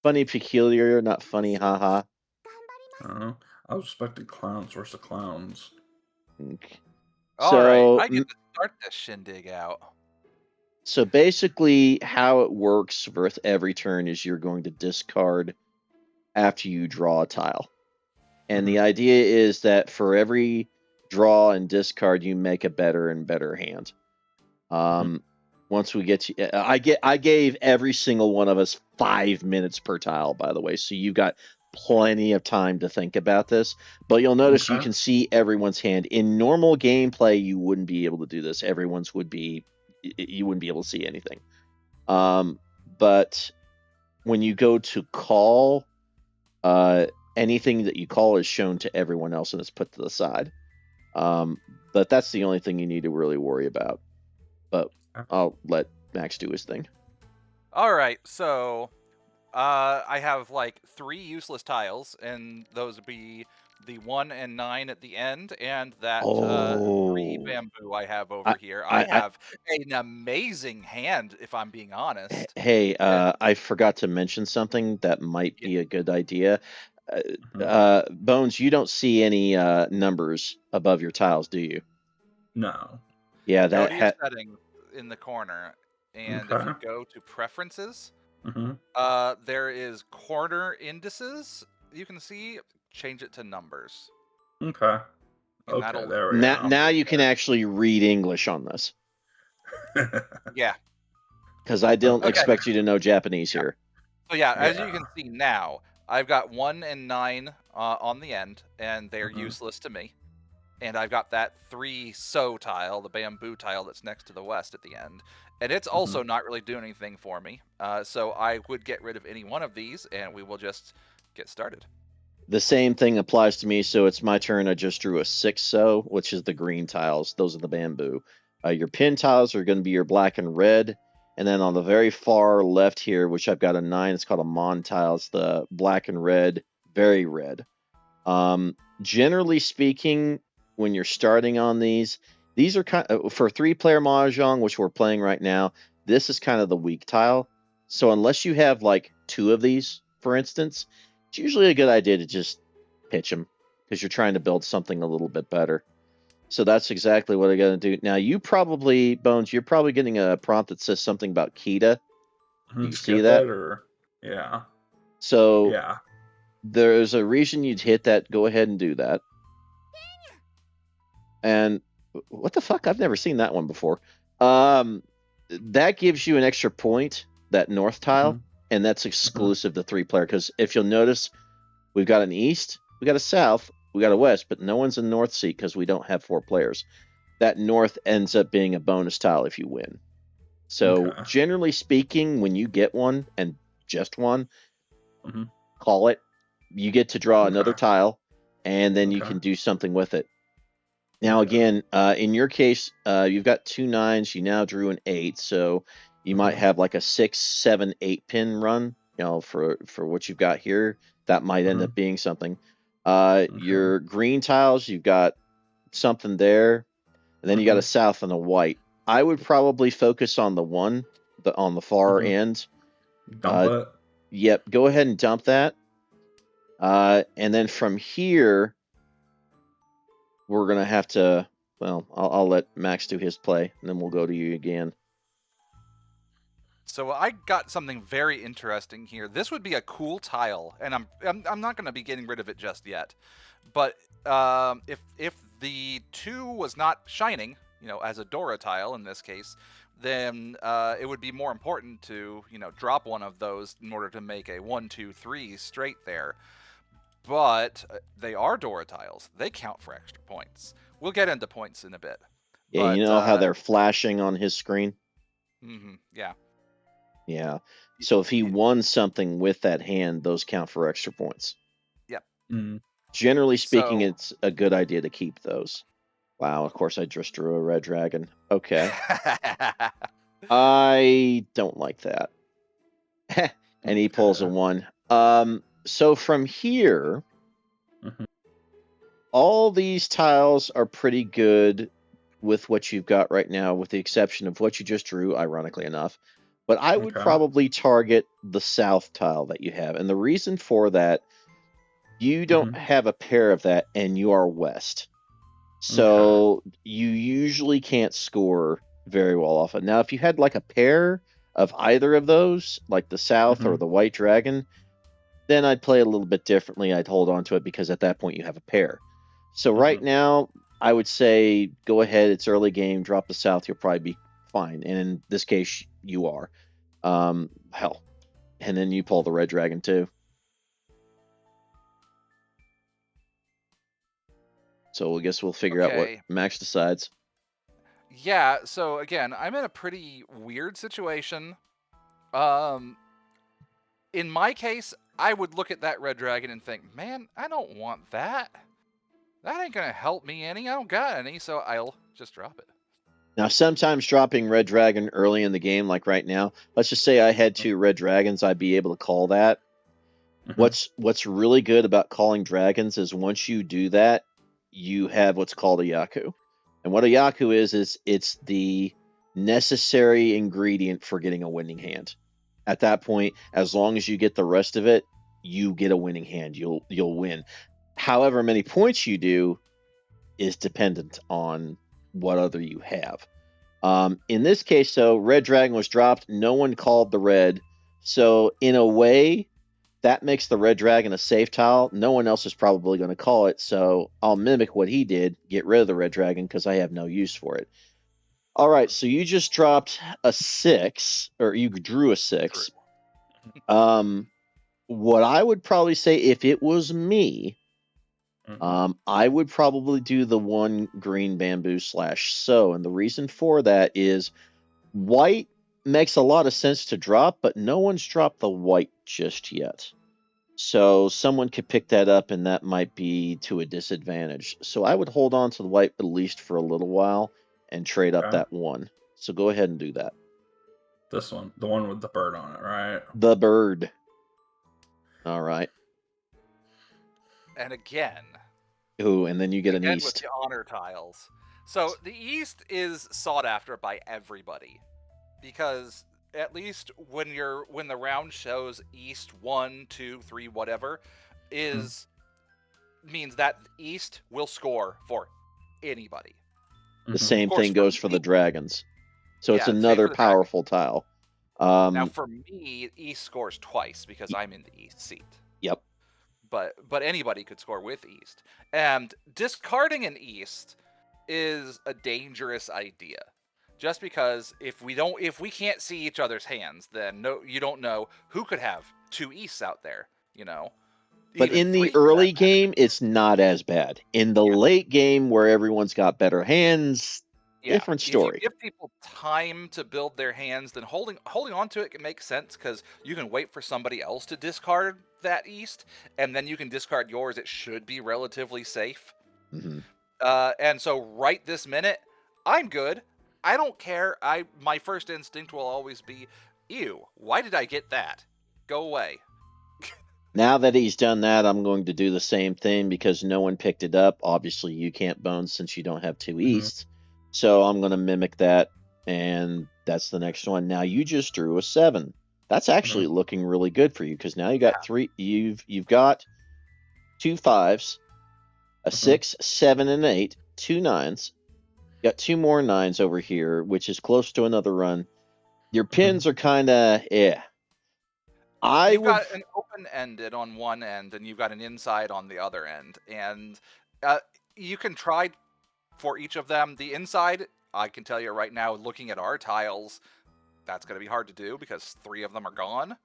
Funny, peculiar, not funny, haha. Uh, I was expecting clowns versus clowns. Okay. All right, So, I get to start this shindig out. so basically, how it works with every turn is you're going to discard after you draw a tile. And Hmm. the idea is that for every draw and discard, you make a better and better hand. Hmm. Once we get to, I gave every single one of us 5 minutes per tile, by the way, so you've got plenty of time to think about this. But you'll notice you Okay. can see everyone's hand. In normal gameplay, you wouldn't be able to do this. Everyone's would be, you wouldn't be able to see anything. But when you go to call, uh, anything that you call is shown to everyone else and it's put to the side. But that's the only thing you need to really worry about. But I'll let Max do his thing. All right, so I have like 3 useless tiles, and those would be the 1 and 9 at the end, and that 3 bamboo I have I, over here. I I, have an amazing hand, if I'm being honest. hey, And I forgot to mention something that might yeah, be a good idea. Uh, Hmm. Bones, you don't see any numbers above your tiles, do you? No. Yeah, go to your settings in the corner, and if Okay. you go to preferences, Hmm. there is corner indices. You can see, change it to numbers, Okay. and Okay, that'll there we now, go. now you can actually read English on this yeah. because I don't Okay. Okay. expect you to know Japanese here. So yeah, as you Yeah. can see now, I've got 1 and 9 on the end, and they're Hmm. useless to me. And I've got that 3 tile, the bamboo tile that's next to the west at the end, and it's Hmm. also not really doing anything for me. So I would get rid of any one of these, and we will just get started. The same thing applies to me, so it's my turn. I just drew a 6 which is the green tiles. Those are the bamboo. Your pin tiles are going to be your black and red. And then on the very far left here, which I've got a 9, it's called a mon tile. It's the black and red, very red. Generally speaking, when you're starting on these are kind of, for 3-player Mahjong, which we're playing right now, this is kind of the weak tile. So unless you have like 2 of these, for instance, it's usually a good idea to just pitch them because you're trying to build something a little bit better. So that's exactly what I got to do. Now, you probably, Bones, you're probably getting a prompt that says something about Kita. Do you see Skip that? it or yeah. So Yeah. there's a reason you'd hit that. Go ahead and do that. And what the fuck? I've never seen that one before. That gives you an extra point, that north tile, Hmm. and that's Hmm. exclusive to 3-player. Because if you'll notice, we've got an east, we got a south, we got a west, but no one's in north seat because we don't have 4 players. That north ends up being a bonus tile if you win. So Okay. generally speaking, when you get one and just one, Hmm. call it. You get to draw another Okay. tile, and then you Okay. can do something with it. Now, Okay. again, in your case, you've got 2 9s. You now drew an 8, so you might Hmm. have like a 6, 7, 8 pin run. For what you've got here, that might end Hmm. up being something. Okay. Your green tiles, you've got something there, and then you got Hmm. a south and a white. I would probably focus on the one, on the far Hmm. end. Dump Uh, it. yep, go ahead and dump that. And then from here, we're gonna have to. Well, I'll let Max do his play, and then we'll go to you again. So I got something very interesting here. This would be a cool tile, and I'm not going to be getting rid of it just yet. But if the 2 was not shining, as a Dora tile in this case, then it would be more important to drop one of those in order to make a 1 2 3 straight there. But they are Dora tiles. They count for extra points. We'll get into points in a bit. Yeah, you But know how they're flashing on his screen. yeah. Yeah. Y- So if he y- won something with that hand, those count for extra points. Yep. Mm. Generally speaking, So it's a good idea to keep those. Wow, of course I just drew a red dragon. Okay. I don't like that. And he pulls a Okay. 1. So from here, Hmm. all these tiles are pretty good with what you've got right now, with the exception of what you just drew, ironically enough. But I would Okay. probably target the south tile that you have. And the reason for that, you don't have a pair of that and you are west. So you usually can't score very well off it. Now, if you had like a pair of either of those, like the south or the white dragon, then I'd play a little bit differently. I'd hold on to it because at that point you have a pair. So right now, I would say go ahead. It's early game. Drop the south. You'll probably be fine. And in this case, you are. Hell. And then you pull the red dragon too. So I guess we'll figure out what Okay. Max decides. Yeah, so again, I'm in a pretty weird situation. In my case, I would look at that red dragon and think, man, I don't want that. That ain't gonna help me any. I don't got any, so I'll just drop it. Now, sometimes dropping red dragon early in the game, like right now, let's just say I had 2 red dragons, I'd be able to call that. What's really good about calling dragons is once you do that, you have what's called a Yaku. And what a Yaku is it's the necessary ingredient for getting a winning hand. At that point, as long as you get the rest of it, you get a winning hand. You'll win. However many points you do is dependent on what other you have. In this case, though, red dragon was dropped. No one called the red. So in a way, that makes the red dragon a safe tile. No one else is probably going to call it, so I'll mimic what he did, get rid of the red dragon because I have no use for it. All right, so you just dropped a 6, or you drew a 6. What I would probably say, if it was me, I would probably do the 1 green bamboo / so, and the reason for that is white makes a lot of sense to drop, but no one's dropped the white just yet. So someone could pick that up, and that might be to a disadvantage. So I would hold on to the white at least for a little while and trade up that 1. So go ahead and do that. This one, the one with the bird on it, right? The bird. All right. And again. Ooh, and then you get an east. With the honor tiles. So the east is sought after by everybody, because at least when the round shows east 1, 2, 3, whatever, means that east will score for anybody. The same thing goes for the dragons. So it's another powerful tile. Now for me, east scores twice because I'm in the east seat. Yep. But anybody could score with east. And discarding an east is a dangerous idea. Just because if we can't see each other's hands, then you don't know who could have 2 easts out there, you know. But in the early game, it's not as bad. In the late game, where everyone's got better hands, different story. If you give people time to build their hands, then holding on to it can make sense because you can wait for somebody else to discard that east, and then you can discard yours. It should be relatively safe. And so right this minute, I'm good. I don't care. My first instinct will always be, ew, why did I get that? Go away. Now that he's done that, I'm going to do the same thing because no one picked it up. Obviously, you can't bone since you don't have 2 easts. So I'm going to mimic that, and that's the next one. Now you just drew a 7. That's actually looking really good for you because now you got 3. You've got 2 5s, a 6, 7, and 8, 2 9s. You got 2 more 9s over here, which is close to another run. Your pins are kind of You've got an open-ended on one end, and you've got an inside on the other end, and you can try for each of them. The inside, I can tell you right now, looking at our tiles, that's going to be hard to do because 3 of them are gone,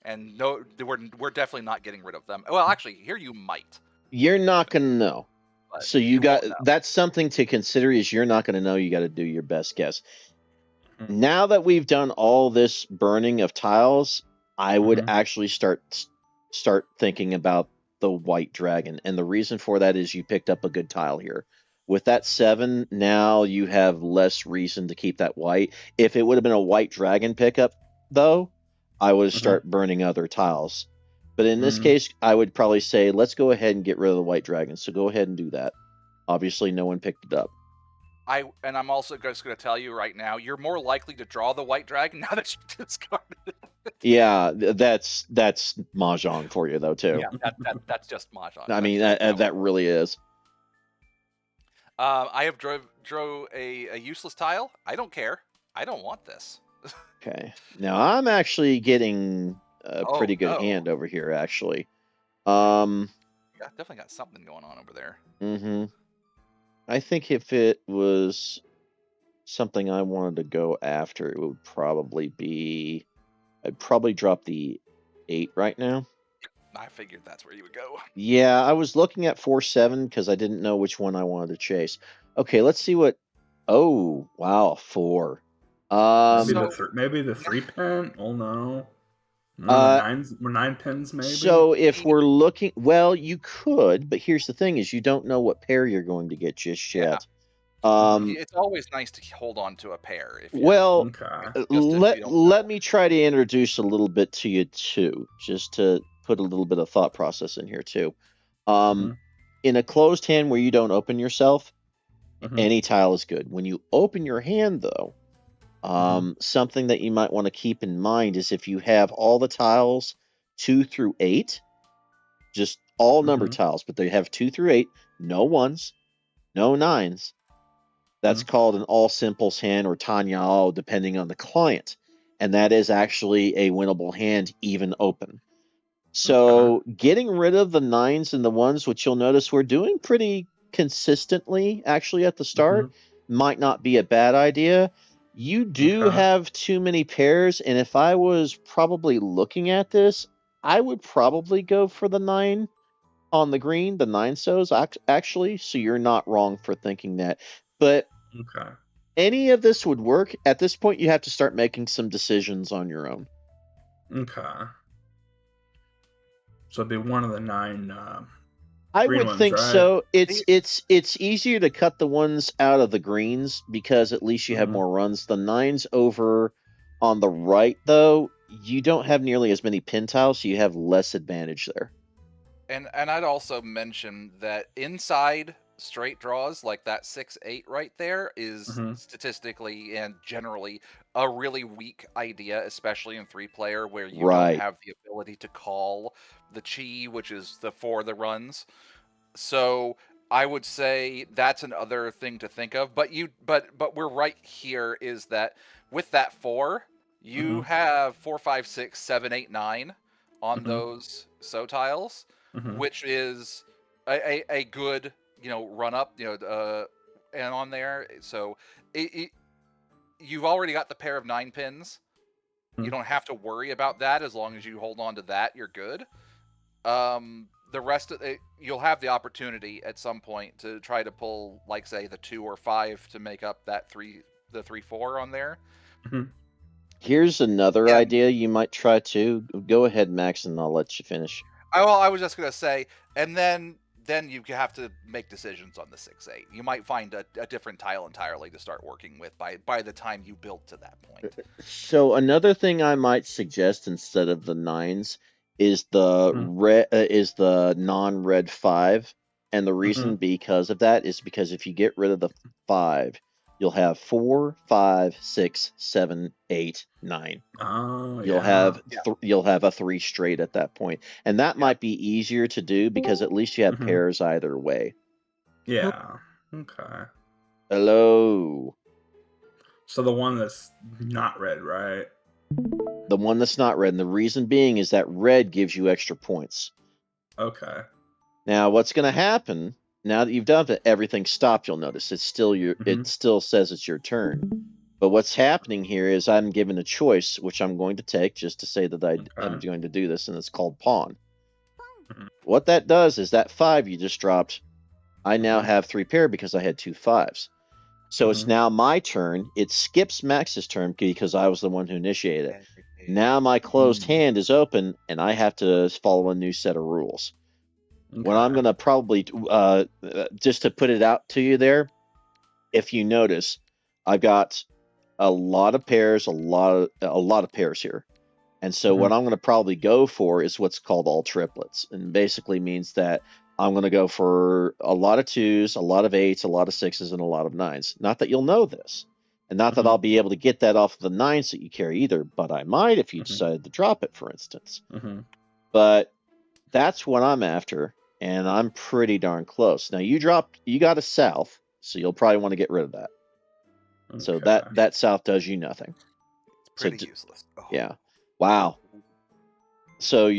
and no, we're definitely not getting rid of them. Well, actually, here you might. You're not going to know. So that's something to consider. Is you're not going to know. You got to do your best guess. Now that we've done all this burning of tiles, I would actually start thinking about the white dragon. And the reason for that is you picked up a good tile here. With that 7, now you have less reason to keep that white. If it would have been a white dragon pickup, though, I would start burning other tiles. But in this case, I would probably say, let's go ahead and get rid of the white dragon. So go ahead and do that. Obviously, no one picked it up. I'm also just going to tell you right now, you're more likely to draw the white dragon now that you discarded it. Yeah, that's Mahjong for you though too. Yeah, that's just Mahjong. I mean That's just that really is. I have drew a useless tile. I don't care. I don't want this. Okay. Now I'm actually getting a Oh, pretty good no. hand over here, actually. Yeah, definitely got something going on over there. Mm-hmm. I think if it was something I wanted to go after, it would probably be. I'd probably drop the 8 right now. I figured that's where you would go. Yeah, I was looking at 4-7 because I didn't know which one I wanted to chase. Okay, let's see what. Oh, wow, 4. Maybe the 3 pin. Oh no. Uh, 9 pins maybe. So if we're looking, well, you could, but here's the thing: is you don't know what pair you're going to get just yet. It's always nice to hold on to a pair. If you, Well, Okay. let me try to introduce a little bit to you too, just to put a little bit of thought process in here too. In a closed hand where you don't open yourself, any tile is good. When you open your hand, though, something that you might want to keep in mind is if you have all the tiles 2 through 8, just all number tiles, but they have 2 through 8, no 1s, no 9s. That's called an all simples hand or Tanyao, depending on the client. And that is actually a winnable hand, even open. So getting rid of the 9s and the 1s, which you'll notice we're doing pretty consistently actually at the start, might not be a bad idea. You do have too many pairs, and if I was probably looking at this, I would probably go for the 9 on the green, the 9 so's actually, so you're not wrong for thinking that. But any of this would work. At this point, you have to start making some decisions on your own. Okay. So it'd be one of the 9 I green would ones, think right? so. It's easier to cut the ones out of the greens because at least you have more runs. The 9s over on the right, though, you don't have nearly as many pin tiles, so you have less advantage there. And I'd also mention that inside straight draws like that 6-8 right there is statistically and generally a really weak idea, especially in 3-player where you don't have the ability to call the chi, which is for the runs. So I would say that's another thing to think of. But we're right here is that with that 4, you have 4, 5, 6, 7, 8, 9 on those so tiles, which is a good run up and on there. So you've already got the pair of 9 pins. You don't have to worry about that as long as you hold on to that. You're good. The rest of it, you'll have the opportunity at some point to try to pull, like, say, the 2 or 5 to make up that 3, 4 on there. Here's another idea you might try to. Go ahead, Max, and I'll let you finish. I was just gonna say, and then you have to make decisions on the 6-8. You might find a different tile entirely to start working with by the time you build to that point. So another thing I might suggest instead of the 9s is the non-red 5, and the reason because of that is because if you get rid of the 5, you'll have 4, 5, 6, 7, 8, 9. You'll have a 3 straight at that point, and that might be easier to do because at least you have pairs either way. Yeah. Okay. Hello. So the one that's not red, right? The one that's not red, and the reason being is that red gives you extra points. Okay. Now, what's going to happen now that you've done it? Everything stopped. You'll notice it's still it still says it's your turn. But what's happening here is I'm given a choice, which I'm going to take just to say that I'm going to do this, and it's called pawn. What that does is that 5 you just dropped, I now have 3 pair because I had 2 5s. So it's now my turn. It skips Max's turn because I was the one who initiated it. Now my closed hand is open, and I have to follow a new set of rules. What I'm going to probably, just to put it out to you there, if you notice, I've got a lot of pairs, a lot of pairs here. And so what I'm going to probably go for is what's called all triplets, and basically means that I'm going to go for a lot of 2s, a lot of 8s, a lot of 6s, and a lot of 9s. Not that you'll know this, and not that Mhm. I'll be able to get that off of the 9s that you carry either, but I might if you Mhm. decided to drop it, for instance. Mhm. But that's what I'm after, and I'm pretty darn close. Now you got a south, so you'll probably want to get rid of that. So Okay. that south does you nothing. It's pretty useless. Oh. Yeah. Wow. So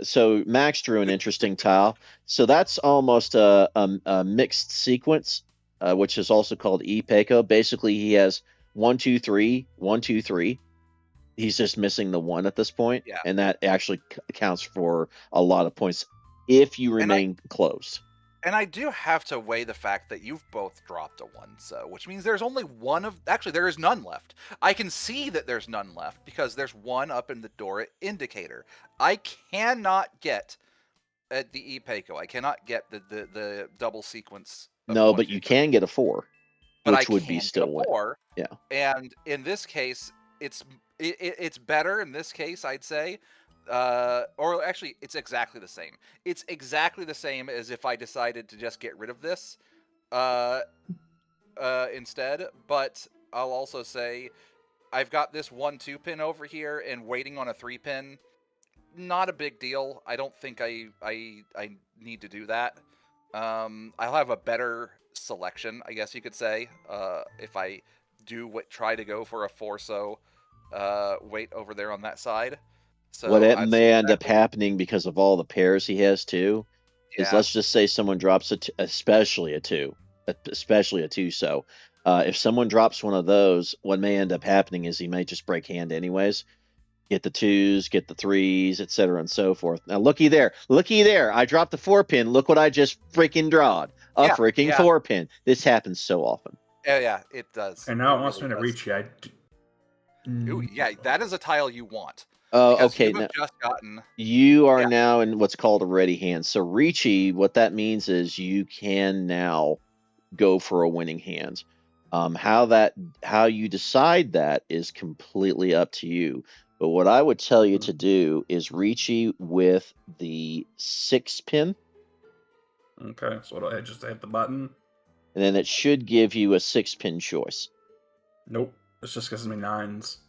so Max drew an interesting tile. So that's almost a mixed sequence, which is also called e-Peco. Basically, he has 1, 2, 3, 1, 2, 3. He's just missing the 1 at this point, Yeah. and that actually counts for a lot of points if you remain closed. And I do have to weigh the fact that you've both dropped a 1, so which means there's only one of. Actually, there is none left. I can see that there's none left because there's 1 up in the door indicator. I cannot get at the e-Peco. I cannot get the double sequence. Of No, 1, but 2, you 3. can get a 4, But I which would can be get still a win. 4. Yeah. And in this case, it's better in this case, I'd say. Or actually, it's exactly the same. It's exactly the same as if I decided to just get rid of this instead. But I'll also say I've got this 1-2 pin over here and waiting on a 3 pin. Not a big deal. I don't think I need to do that. I'll have a better selection, I guess you could say, if I do try to go for a 4-so weight over there on that side. So What it I'd may see end up exactly. happening because of all the pairs he has too is, Yeah. let's just say someone drops especially a 2, especially a 2. So if someone drops one of those, what may end up happening is he may just break hand anyways. Get the 2s, get the 3s, etc., and so forth. Now looky there, I dropped the 4 pin. Look what I just freaking drawed, a freaking 4 pin. This happens so often. Yeah, it does. And now it it wants really me to does. reach you. Ooh, yeah, that is a tile you want. Oh, Because okay. you Now have just gotten. you are Yeah. now in what's called a ready hand. So Ricci, what that means is you can now go for a winning hand. How you decide that is completely up to you. But what I would tell you to do is Ricci with the 6 pin, Okay, so what do I just hit the button? and then it should give you a 6 pin choice. Nope, it just gives me 9s.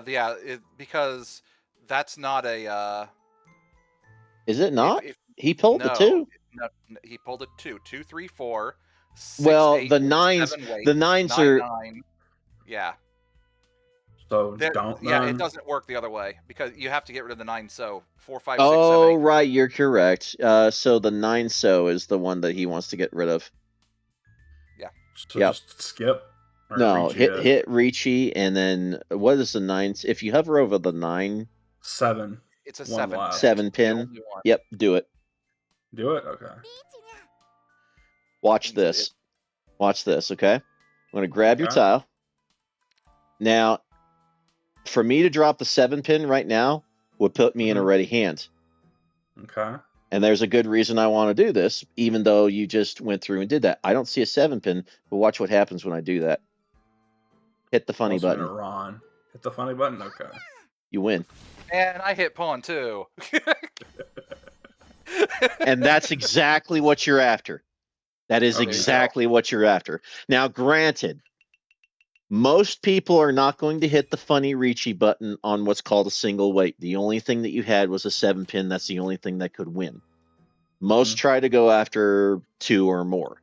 Yeah, because that's not a. Is it not? If He pulled the no, 2. no, he pulled a 2, 2, 3, 4, 6, Well, 8, the weight, 9s, 7 weight, the 9s 9, are 9. Yeah. So There, don't yeah, then. it doesn't work the other way because you have to get rid of the 9. So 4, 5, 6, 7, Oh, 8. right, you're correct. So the 9 so is the one that he wants to get rid of. Yeah. So Yep. just skip. Or No, reach hit Ricci, and then what is the 9? If you hover over the 9, 7. It's a One 7. left. 7 The pin. only one. Yep, do it. Do it? Okay. Watch this. Watch this, okay? I'm going to grab your Okay. tile. Now, for me to drop the 7 pin right now would put me in a ready hand. Okay. And there's a good reason I want to do this, even though you just went through and did that. I don't see a 7 pin, but watch what happens when I do that. Hit the funny button. Ron. Hit the funny button? Okay. You win. And I hit pawn too. And that's exactly what you're after. That is exactly what you're after. Now, granted, most people are not going to hit the funny Ricci button on what's called a single weight. The only thing that you had was a 7 pin. That's the only thing that could win. Most try to go after 2 or more.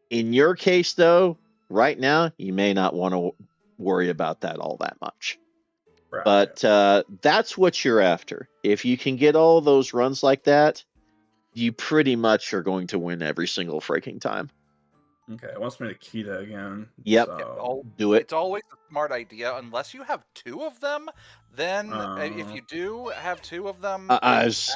In your case, though, right now, you may not want to worry about that all that much. Right. But that's what you're after. If you can get all those runs like that, you pretty much are going to win every single freaking time. Okay, it wants me to Kita again. Yep. So... Do it. It's always a smart idea, unless you have 2 of them. Then, if you do have 2 of them, actually,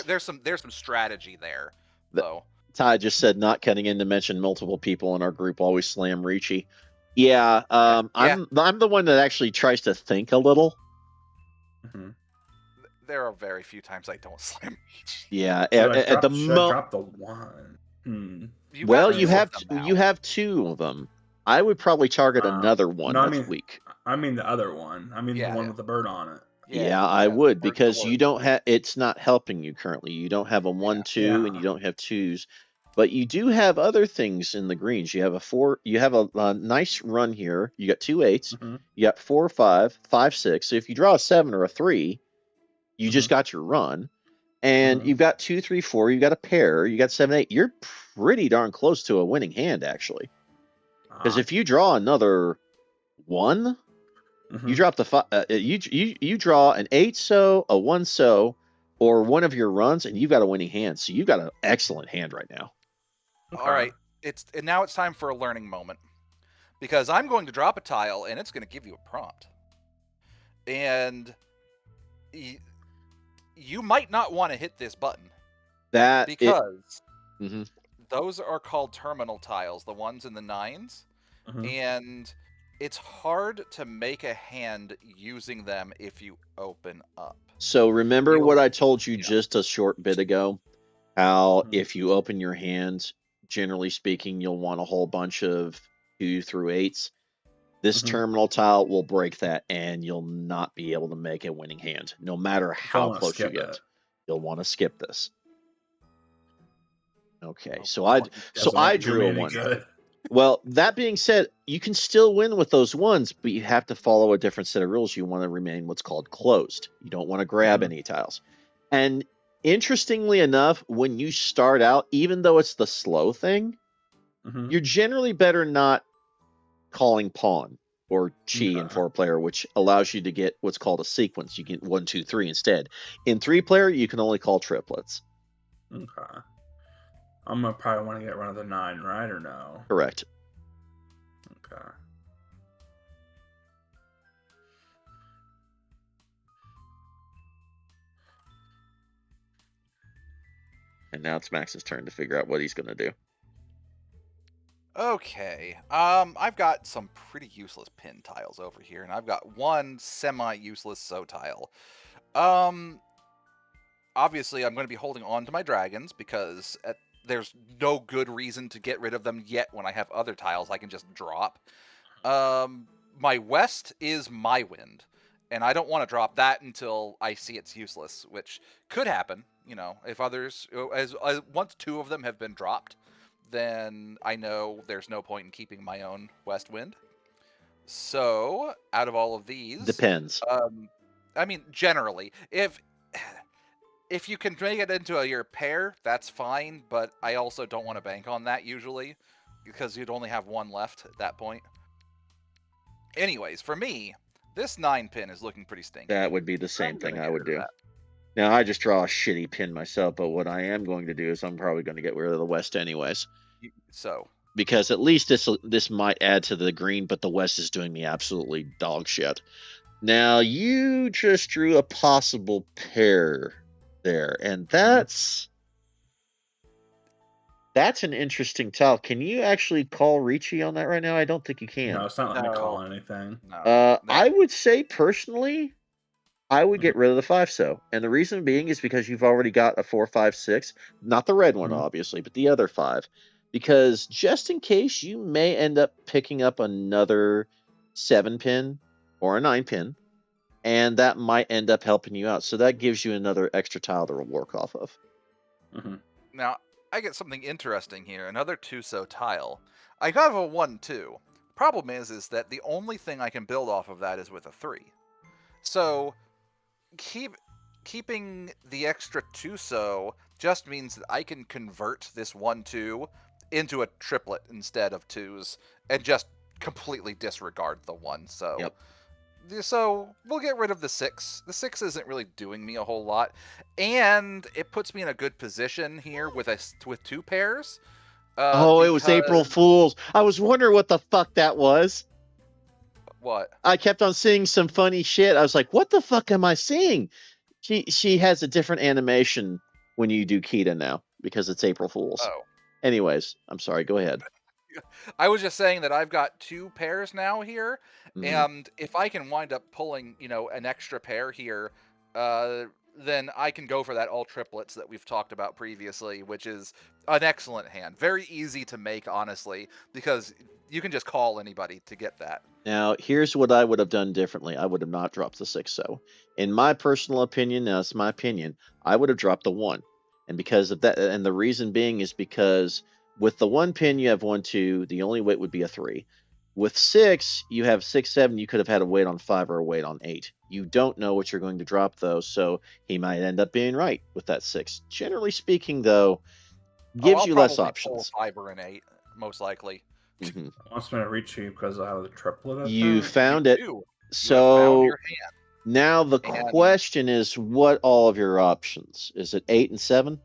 there's some strategy there. Though Ty just said, not cutting in to mention multiple people in our group always slam Ricci. Yeah, I'm the one that actually tries to think a little. There are very few times I don't slam Ricci. Yeah, should I drop the 1? Well, you have 2 of them. I would probably target another one that's weak. I mean the other one. I mean the one with the bird on it. Yeah, I would, Word for because word. you don't have, it's not helping you currently. You don't have a 1-2 and you Yeah. don't have twos, but you do have other things in the greens. You have a four, you have a nice run here. You got 2 8s, Mm-hmm. you got 4 5, 5 6. So if you draw a 7 or a 3, you just got your run. And Mhm. you've got 2 3 4, you got a pair, you got 7 8. You're pretty darn close to a winning hand, actually. Because if you draw another 1, you drop the you draw an 8 so, a 1 so, or one of your runs, and you've got a winning hand. So you've got an excellent hand right now. All right, now it's time for a learning moment, because I'm going to drop a tile and it's going to give you a prompt, and you might not want to hit this button because those are called terminal tiles, the ones in the 9s, and it's hard to make a hand using them if you open up. So remember what I told you just a short bit ago, how if you open your hand, generally speaking, you'll want a whole bunch of 2 through 8s. This terminal tile will break that, and you'll not be able to make a winning hand, no matter how close you get. You'll want to skip this. Okay, so I drew a 1. Well, that being said, you can still win with those 1s, but you have to follow a different set of rules. You want to remain what's called closed. You don't want to grab any tiles. And interestingly enough, when you start out, even though it's the slow thing, you're generally better not calling pawn or chi in 4-player, which allows you to get what's called a sequence. You get 1 2 3 instead. In 3-player, you can only call triplets. Okay. I'm gonna probably want to get rid of the 9, right, or no? Correct. Okay. And now it's Max's turn to figure out what he's going to do. Okay. I've got some pretty useless pin tiles over here, and I've got one semi-useless so tile. Obviously, I'm going to be holding on to my dragons because there's no good reason to get rid of them yet when I have other tiles I can just drop. My west is my wind, and I don't want to drop that until I see it's useless, which could happen. If others, once 2 of them have been dropped, then I know there's no point in keeping my own west wind. So, out of all of these, depends. I mean, generally, if you can make it into your pair, that's fine, but I also don't want to bank on that usually, because you'd only have 1 left at that point. Anyways, for me, this 9 pin is looking pretty stinky. That would be the same thing I would do. Now, I just draw a shitty pin myself, but what I am going to do is I'm probably going to get rid of the west anyways. So, because at least this might add to the green, but the west is doing me absolutely dog shit. Now, you just drew a possible pair there, and that's an interesting tile. Can you actually call Ricci on that right now? I don't think you can. No, it's not letting me call anything. No, I would say, personally, I would get rid of the 5 so. And the reason being is because you've already got a 4 5 6. Not the red one, obviously, but the other 5. Because just in case, you may end up picking up another 7 pin or a 9 pin, and that might end up helping you out. So that gives you another extra tile to work off of. Now, I get something interesting here. Another 2 so tile. I got a 1 2. Problem is that the only thing I can build off of that is with a 3. So, keeping the extra 2 so just means that I can convert this 1 2 into a triplet instead of 2s and just completely disregard the 1 so. Yep. So we'll get rid of the 6. The 6 isn't really doing me a whole lot, and it puts me in a good position here with 2 pairs. It was April Fool's. I was wondering what the fuck that was. What? I kept on seeing some funny shit. I was like, what the fuck am I seeing? She has a different animation when you do Kita now because it's April Fool's. Oh. Anyways, I'm sorry. Go ahead. I was just saying that I've got 2 pairs now here, and if I can wind up pulling, an extra pair here, then I can go for that all triplets that we've talked about previously, which is an excellent hand. Very easy to make, honestly, because you can just call anybody to get that. Now, here's what I would have done differently. I would have not dropped the 6 so. In my personal opinion, now it's my opinion, I would have dropped the 1. And because of that, and the reason being is because with the 1 pin, you have 1, 2, the only weight would be a 3. With 6, you have 6, 7, you could have had a weight on 5 or a weight on 8. You don't know what you're going to drop, though, so he might end up being right with that 6. Generally speaking, though, gives I'll you less probably pull options. 5 or an 8, most likely. Mhm. Wants me to reach you because I have the triplet up You there. found it. You have found So your hand. now the And- question is, what all of your options? Is it 8 and 7?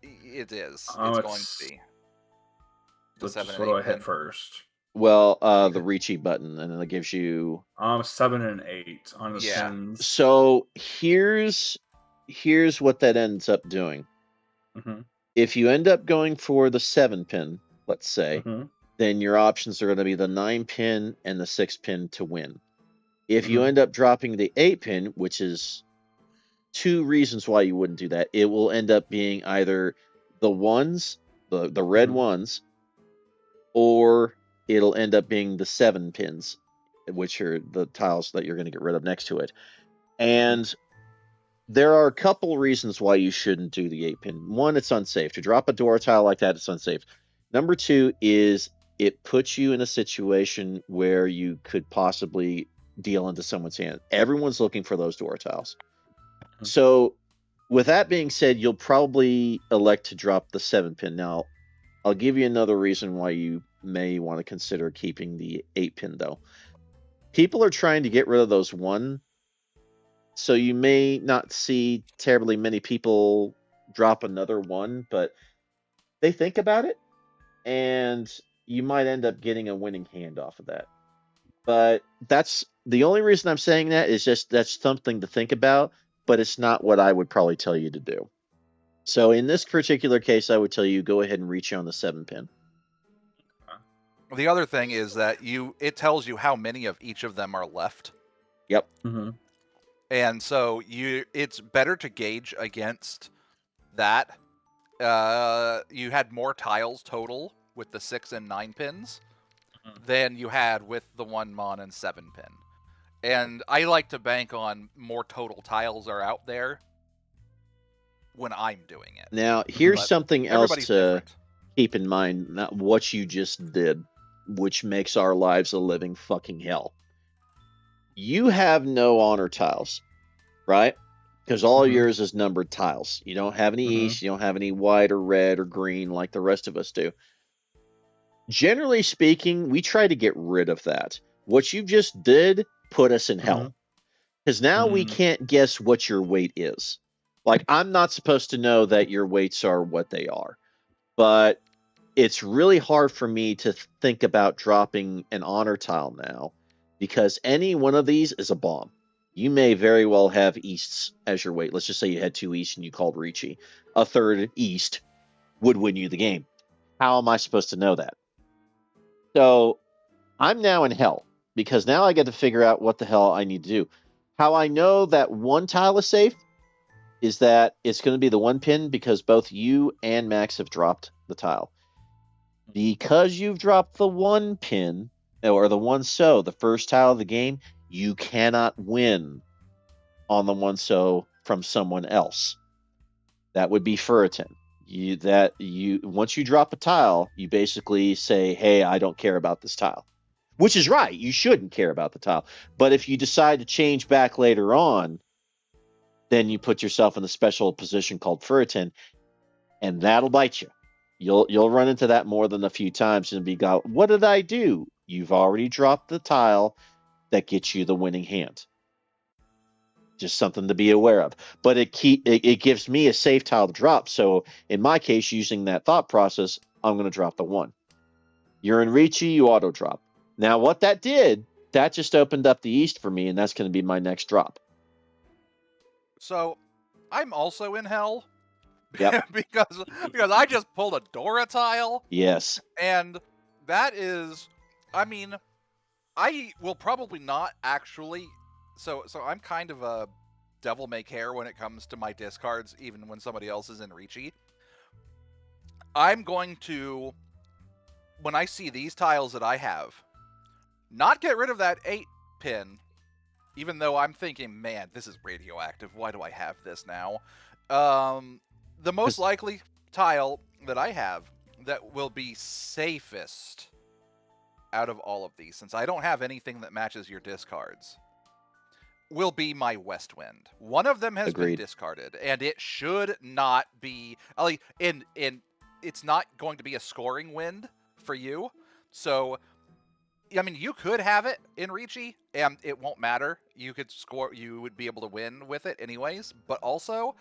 It is. Oh, it's going to be. The What 7 and do 8 I hit pin. first? Well, the Reachy button, and then it gives you 7 and 8 on the Yeah. pins. So here's what that ends up doing. Mhm. If you end up going for the 7 pin, let's say, Mhm. then your options are going to be the 9 pin and the 6 pin to win. If you Mhm. end up dropping the 8 pin, which is 2 reasons why you wouldn't do that, it will end up being either the ones, the red Mhm. ones, or it'll end up being the 7 pins, which are the tiles that you're going to get rid of next to it. And there are a couple reasons why you shouldn't do the 8 pin. One, it's unsafe. To drop a door tile like that, it's unsafe. Number 2 is it puts you in a situation where you could possibly deal into someone's hand. Everyone's looking for those door tiles. Mhm. So, with that being said, you'll probably elect to drop the 7 pin. Now, I'll give you another reason why you may want to consider keeping the 8 pin, though. People are trying to get rid of those 1, so you may not see terribly many people drop another 1, but they think about it, and you might end up getting a winning hand off of that. But that's the only reason I'm saying that is just that's something to think about, but it's not what I would probably tell you to do. So in this particular case, I would tell you go ahead and reach on the 7 pin. The other thing is that it tells you how many of each of them are left. Yep. Mhm. And so it's better to gauge against that. You had more tiles total with the 6 and 9 pins than you had with the 1 mon and 7 pin. And I like to bank on more total tiles are out there when I'm doing it. Now, here's But something else everybody's to different. keep in mind, not what you just did, which makes our lives a living fucking hell. You have no honor tiles, right? Because all Mhm. yours is numbered tiles. You don't have any Mhm. east, you don't have any white or red or green like the rest of us do. Generally speaking, we try to get rid of that. What you just did put us in hell. Because now we can't guess what your weight is. Like, I'm not supposed to know that your weights are what they are. But it's really hard for me to think about dropping an honor tile now because any one of these is a bomb. You may very well have easts as your weight. Let's just say you had 2 east and you called Ricci. A third east would win you the game. How am I supposed to know that? So I'm now in hell because now I get to figure out what the hell I need to do. How I know that 1 tile is safe is that it's going to be the 1 pin because both you and Max have dropped the tile. Because you've dropped the 1 pin or the 1 so, the first tile of the game, you cannot win on the 1 so from someone else. That would be Furitan. Once you drop a tile, you basically say, "Hey, I don't care about this tile." Which is right. You shouldn't care about the tile. But if you decide to change back later on, then you put yourself in a special position called Furitan, and that'll bite you. You'll run into that more than a few times and be go, "What did I do?" You've already dropped the tile that gets you the winning hand. Just something to be aware of. But it gives me a safe tile to drop. So in my case, using that thought process, I'm going to drop the 1. You're in Ricci, you auto drop. Now what that did, that just opened up the east for me, and that's going to be my next drop. So I'm also in hell. Yep. because I just pulled a Dora tile. Yes. And that is, I mean, I will probably not actually. So I'm kind of a devil may care when it comes to my discards, even when somebody else is in Ricci. I'm going to, when I see these tiles that I have, not get rid of that 8 pin, even though I'm thinking, man, this is radioactive. Why do I have this now? The most likely tile that I have that will be safest out of all of these, since I don't have anything that matches your discards, will be my West Wind. One of them has been discarded, and it should not be. And it's not going to be a scoring wind for you. So, I mean, you could have it in Ricci, and it won't matter. You could score. You would be able to win with it anyways. But also,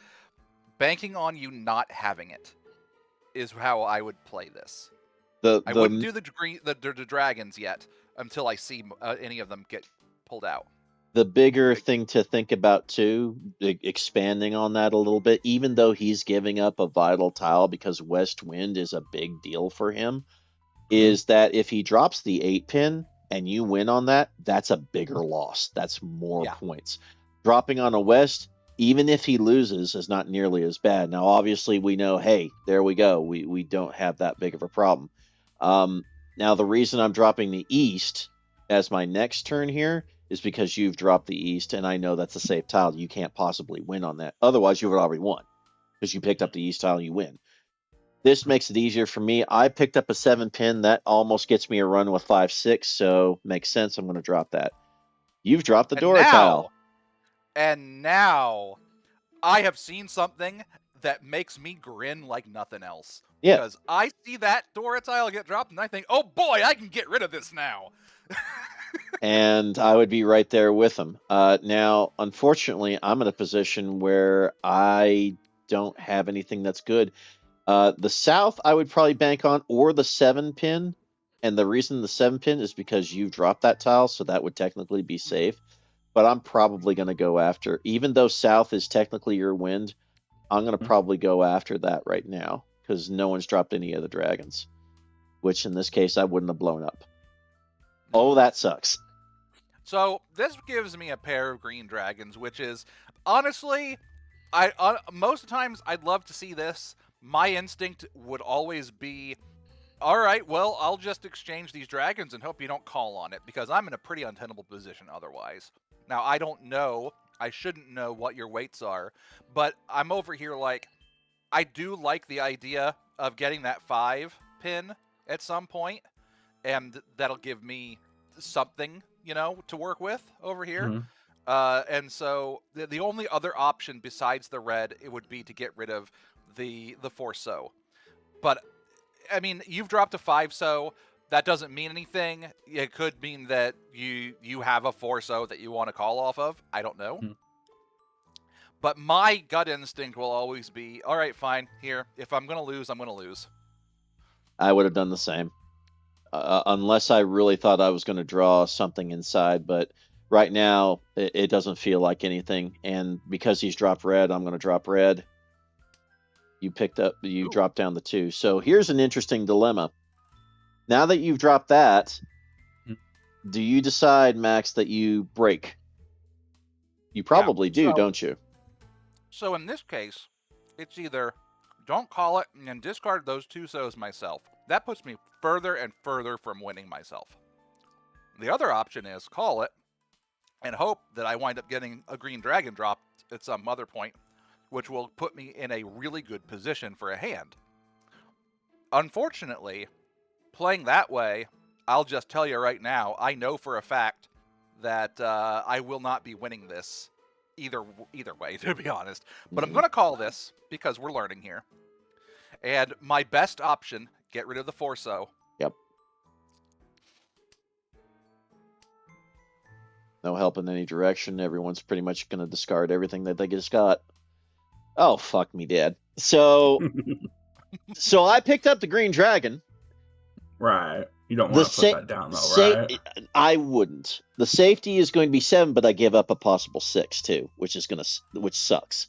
banking on you not having it is how I would play this. I wouldn't do the dragons yet until I see any of them get pulled out. The bigger thing to think about too, expanding on that a little bit, even though he's giving up a vital tile because West Wind is a big deal for him, is that if he drops the 8 pin and you win on that, that's a bigger loss. That's more points. Dropping on a West, even if he loses, is not nearly as bad. Now, obviously, we know, hey, there we go. We don't have that big of a problem. Now, the reason I'm dropping the East as my next turn here is because you've dropped the East, and I know that's a safe tile. You can't possibly win on that. Otherwise, you would already won because you picked up the East tile and you win. This makes it easier for me. I picked up a 7 pin. That almost gets me a run with 5-6, so makes sense. I'm going to drop that. You've dropped the Dora tile. And now I have seen something that makes me grin like nothing else. Yeah. Because I see that Dora tile get dropped, and I think, oh boy, I can get rid of this now. And I would be right there with him. Now, unfortunately, I'm in a position where I don't have anything that's good. The South, I would probably bank on, or the 7 pin. And the reason the 7 pin is because you dropped that tile, so that would technically be safe. But I'm probably going to go after, even though South is technically your wind, I'm going to probably go after that right now because no one's dropped any of the dragons, which in this case I wouldn't have blown up. Oh, that sucks. So this gives me a pair of green dragons, which is honestly, most of the times I'd love to see this. My instinct would always be, all right, well, I'll just exchange these dragons and hope you don't call on it because I'm in a pretty untenable position otherwise. Now, I don't know. I shouldn't know what your weights are, but I'm over here like, I do like the idea of getting that 5 pin at some point, and that'll give me something, to work with over here. And so the only other option besides the red, it would be to get rid of the 4-so. But, I mean, you've dropped a 5-so. That doesn't mean anything. It could mean that you have a 4-so that you want to call off of. I don't know. But my gut instinct will always be, all right, fine, here. If I'm going to lose, I'm going to lose. I would have done the same. Unless I really thought I was going to draw something inside. But right now, it doesn't feel like anything. And because he's dropped red, I'm going to drop red. You dropped down the 2. So here's an interesting dilemma. Now that you've dropped that, do you decide, Max, that you break? You probably do, don't you? So in this case, it's either don't call it and discard those 2-sos myself. That puts me further and further from winning myself. The other option is call it and hope that I wind up getting a green dragon dropped at some other point, which will put me in a really good position for a hand. Unfortunately, playing that way, I'll just tell you right now, I know for a fact that I will not be winning this either way, to be honest. But I'm going to call this because we're learning here. And my best option, get rid of the 4-so. Yep. No help in any direction. Everyone's pretty much going to discard everything that they just got. Oh, fuck me, Dad. So I picked up the green dragon. Right. You don't want to put that down, though, right? I wouldn't. The safety is going to be 7, but I give up a possible 6 too, which sucks.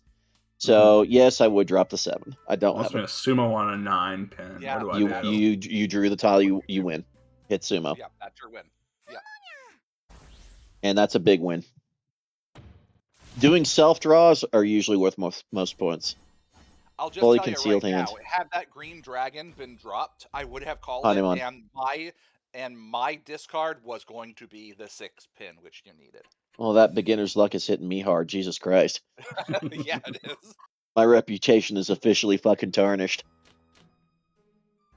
So yes, I would drop the 7. I don't have it. Sumo on a 9 pin. Yeah. What do I do? You drew the tile. You win. Hit sumo. Yeah, that's your win. Yeah. And that's a big win. Doing self draws are usually worth most points. I'll just Fully tell you concealed right hand. now, had that green dragon been dropped, I would have called On it, him on. and my and my discard was going to be the 6 pin, which you needed. Well, that beginner's luck is hitting me hard. Jesus Christ. Yeah, it is. My reputation is officially fucking tarnished.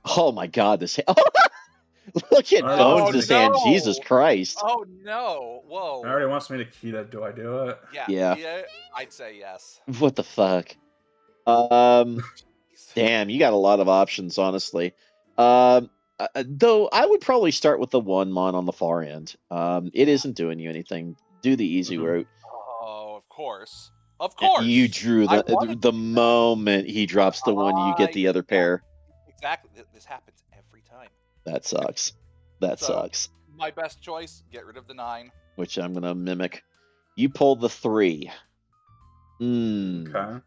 Oh my god, this hand. Look at Bones' hand. Jesus Christ. Oh no. Whoa. It already wants me to key that. Do I do it? Yeah, I'd say yes. What the fuck? Damn, you got a lot of options, honestly. Though I would probably start with the 1-mon on the far end. It isn't doing you anything. Do the easy route. Oh, of course. Of course. You drew the moment he drops the one, you get the other pair. Exactly. This happens every time. That sucks. That sucks. My best choice, get rid of the 9. Which I'm going to mimic. You pulled the 3. Okay. I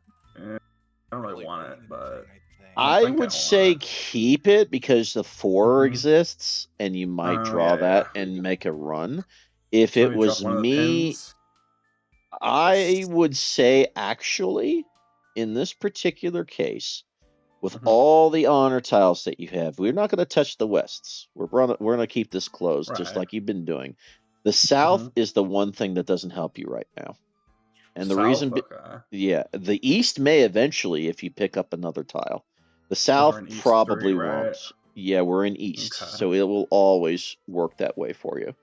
don't really want it, but... I would say keep it because the 4 exists, and you might draw that and make a run. If it was me, I would say actually, in this particular case, with all the honor tiles that you have, we're not going to touch the wests. We're going to keep this closed, just like you've been doing. The south is the one thing that doesn't help you right now. And the reason, the east may eventually if you pick up another tile. The south probably won't. Yeah, we're in east, so it will always work that way for you.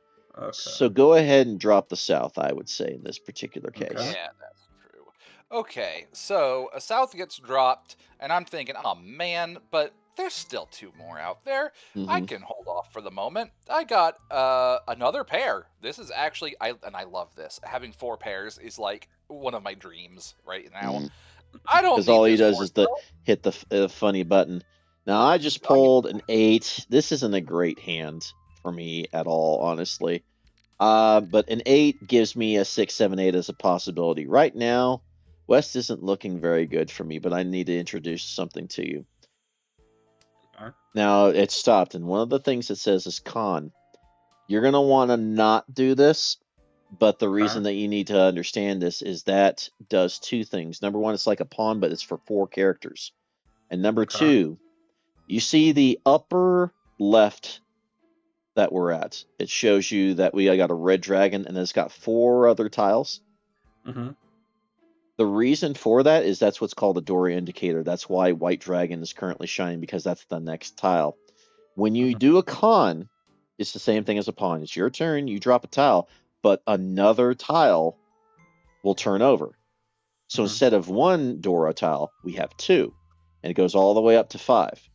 So go ahead and drop the south, I would say, in this particular case. Yeah, that's true. Okay, so a south gets dropped, and I'm thinking, oh man, but there's still 2 more out there. I can hold off for the moment. I got another pair. This is actually, I love this. Having 4 pairs is like one of my dreams right now. I don't. Because all he does is hit the funny button. Now I just pulled an 8. This isn't a great hand for me at all, honestly. But an 8 gives me a 6, 7, 8 as a possibility. Right now, West isn't looking very good for me, but I need to introduce something to you. Now it stopped, and one of the things it says is con. You're gonna want to not do this. But the reason that you need to understand this is that does 2 things. Number 1, it's like a pawn, but it's for 4 characters. And number 2, you see the upper left that we're at. It shows you that we got a red dragon, and it's got 4 other tiles. The reason for that is that's what's called a Dory indicator. That's why white dragon is currently shining, because that's the next tile. When you do a con, it's the same thing as a pawn. It's your turn, you drop a tile, but another tile will turn over. So instead of 1 Dora tile, we have 2. And it goes all the way up to 5.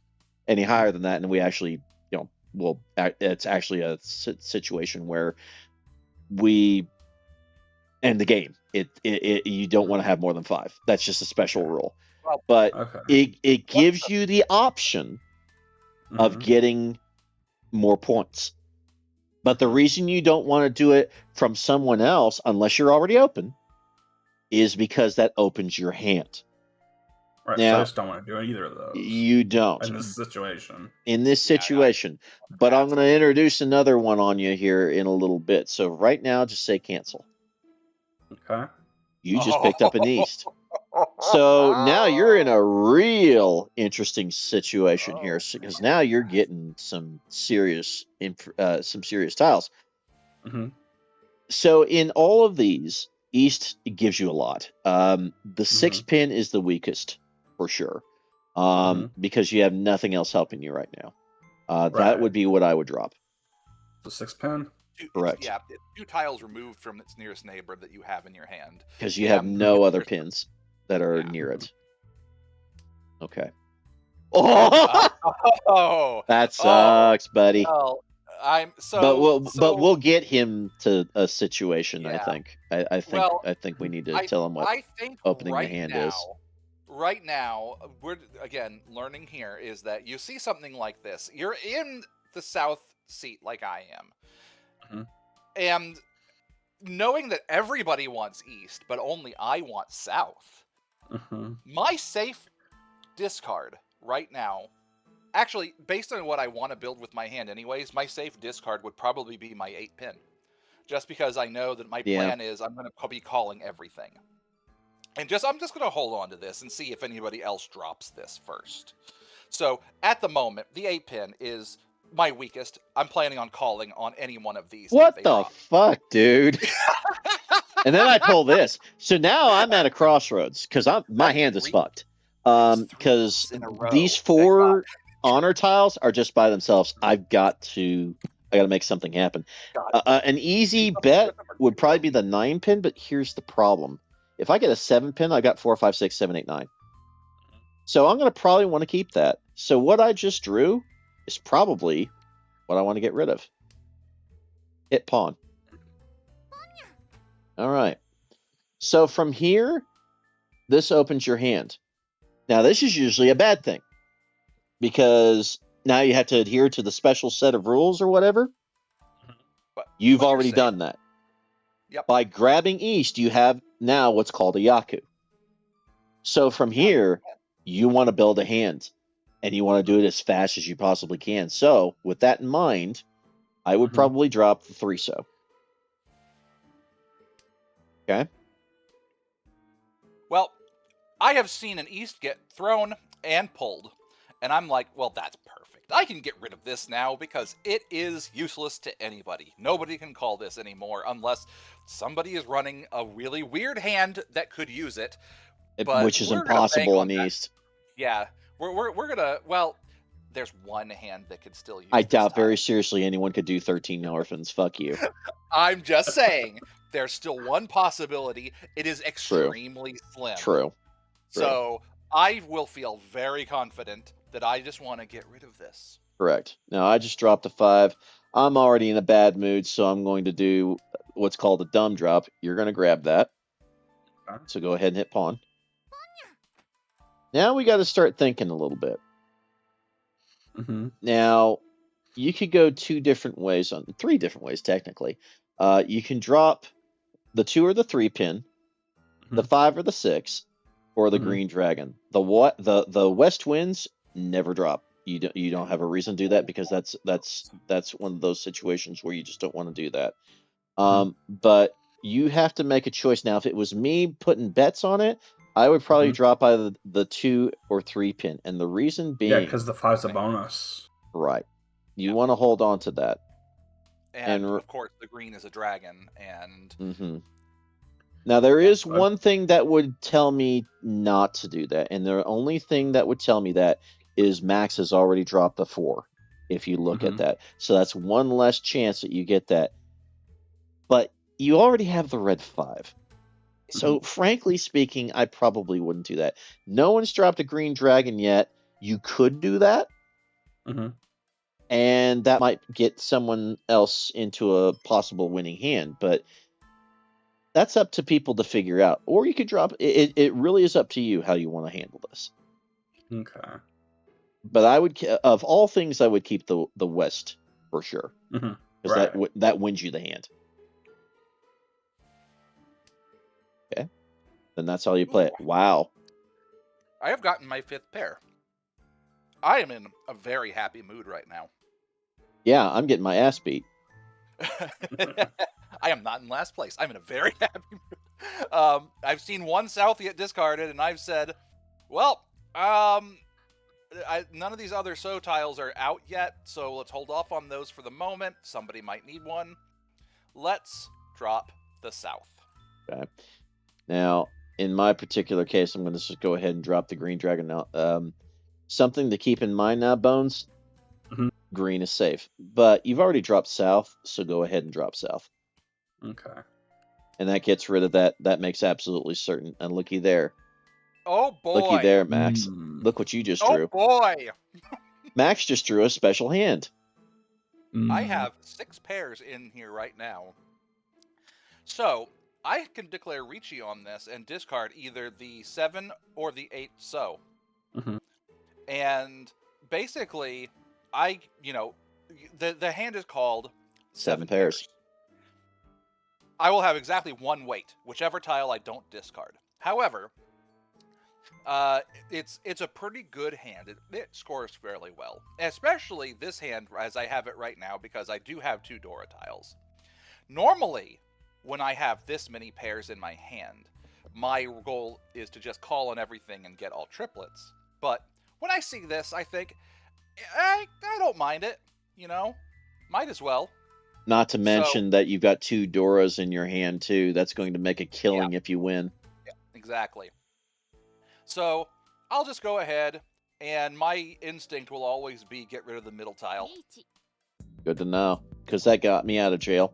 Any higher than that, and we actually, it's actually a situation where we end the game. You don't want to have more than 5. That's just a special rule. But it gives you the option of getting more points. But the reason you don't want to do it from someone else, unless you're already open, is because that opens your hand. Right, now, so I just don't want to do either of those. You don't. In this situation. In this situation. But I'm going to introduce another one on you here in a little bit. So right now, just say cancel. Okay. You just picked up an east. So now you're in a real interesting situation here, because now you're getting some serious tiles. So in all of these, east gives you a lot. The 6 pin is the weakest for sure, because you have nothing else helping you right now. That would be what I would drop. The 6 pin. Correct. Yeah, 2 tiles removed from its nearest neighbor that you have in your hand. Because you have no other pins that are near it. Okay. Oh, that sucks, buddy. Well, but we'll get him to a situation. I think. I think we need to tell him what opening the hand is. Right now, we're again learning here is that you see something like this. You're in the south seat, like I am. And knowing that everybody wants east, but only I want south, my safe discard right now, actually, based on what I want to build with my hand anyways, my safe discard would probably be my 8 pin. Just because I know that my plan is I'm going to be calling everything. And I'm just going to hold on to this and see if anybody else drops this first. So, at the moment, the 8 pin is my weakest. I'm planning on calling on any one of these. What if they the drop. fuck, dude? And then I pull this. So now I'm at a crossroads because my hand is fucked. Because these 4 honor tiles are just by themselves. I got to make something happen. An easy bet would probably be the 9 pin, but here's the problem. If I get a 7 pin, I got 4, 5, 6, 7, 8, 9. So I'm going to probably want to keep that. So what I just drew is probably what I want to get rid of. Hit pawn. All right. So from here, this opens your hand. Now, this is usually a bad thing because now you have to adhere to the special set of rules or whatever. But You've already done that. Yep. By grabbing east, you have now what's called a Yaku. So from here, you want to build a hand, and you want to do it as fast as you possibly can. So with that in mind, I would probably drop the 3-so. Okay. Well, I have seen an east get thrown and pulled, and I'm like, well, that's perfect. I can get rid of this now because it is useless to anybody. Nobody can call this anymore unless somebody is running a really weird hand that could use it. Which is impossible in east. Yeah, we're gonna. Well, there's one hand that could still use. I doubt very seriously anyone could do 13 orphans. Fuck you. I'm just saying, there's still one possibility. It is extremely slim. True. So I will feel very confident that I just want to get rid of this. Correct. Now I just dropped a 5. I'm already in a bad mood, so I'm going to do what's called a dumb drop. You're going to grab that. So go ahead and hit pawn. Now we got to start thinking a little bit. Now, you could go 3 different ways technically. You can drop the 2 or the 3 pin, the 5 or the 6, or the green dragon. The west winds never drop. You don't have a reason to do that because that's one of those situations where you just don't want to do that. But you have to make a choice. Now, if it was me putting bets on it, I would probably drop either the 2 or 3 pin, and the reason being, because the 5's a bonus. Right. You want to hold on to that. And of course, the green is a dragon, and now there is one thing that would tell me not to do that, and the only thing that would tell me that is Max has already dropped the 4. If you look at that, so that's one less chance that you get that. But you already have the red 5. So, frankly speaking, I probably wouldn't do that. No one's dropped a green dragon yet. You could do that. And that might get someone else into a possible winning hand. But that's up to people to figure out. Or you could drop it. It really is up to you how you want to handle this. Okay. But I would, of all things, I would keep the west for sure. Because that wins you the hand. Okay. Then that's how you play it. Wow. I have gotten my 5th pair. I am in a very happy mood right now. Yeah, I'm getting my ass beat. I am not in last place. I'm in a very happy mood. I've seen one South get discarded, and I've said, well, none of these other So tiles are out yet, so let's hold off on those for the moment. Somebody might need one. Let's drop the South. Okay. Now, in my particular case, I'm going to just go ahead and drop the green dragon now. Something to keep in mind now, Bones. Green is safe. But you've already dropped South, so go ahead and drop South. Okay. And that gets rid of that. That makes absolutely certain. And looky there. Oh, boy. Looky there, Max. Look what you just drew. Oh, boy. Max just drew a special hand. I have 6 pairs in here right now. So, I can declare Ricci on this and discard either the 7 or the 8 So. And basically, the hand is called 7 pairs. I will have exactly 1 weight, whichever tile I don't discard. However, it's a pretty good hand. It scores fairly well, especially this hand as I have it right now because I do have 2 Dora tiles. Normally, when I have this many pairs in my hand, my goal is to just call on everything and get all triplets. But when I see this, I think, I don't mind it. you know, might as well. Not to mention that you've got 2 Doras in your hand too. That's going to make a killing if you win. Yeah, exactly. So I'll just go ahead, and my instinct will always be get rid of the middle tile. Good to know, because that got me out of jail.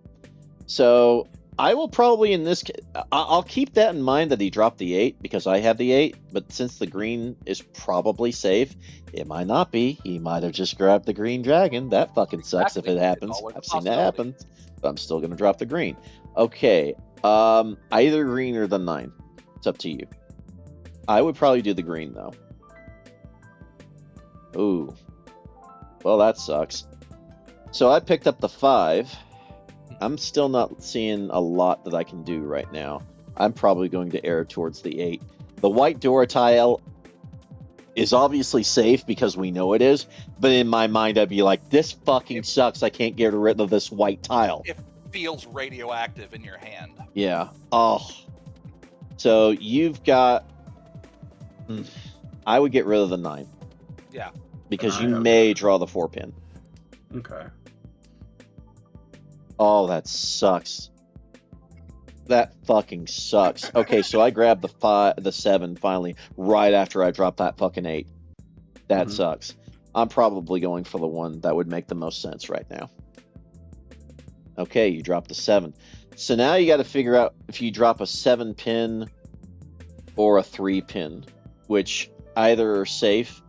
So I will probably in this. I'll keep that in mind that he dropped the 8 because I have the 8. But since the green is probably safe, it might not be. He might have just grabbed the green dragon. That fucking sucks if it happens. I've seen that happen. But I'm still gonna drop the green. Okay. Either green or the 9. It's up to you. I would probably do the green though. Ooh. Well, that sucks. So I picked up the 5. I'm still not seeing a lot that I can do right now. I'm probably going to err towards the 8. The white Dora tile is obviously safe because we know it is, but in my mind I'd be like, this fucking sucks. I can't get rid of this white tile. It feels radioactive in your hand. Yeah. Oh. So you've got... I would get rid of the 9. Yeah. Because you may draw the 4 pin. Okay. Oh, that sucks. That fucking sucks. Okay, so I grabbed the 7 finally, right after I dropped that fucking 8. That sucks. I'm probably going for the one that would make the most sense right now. Okay, you dropped the 7. So now you got to figure out if you drop a 7 pin or a 3 pin, which either are safe,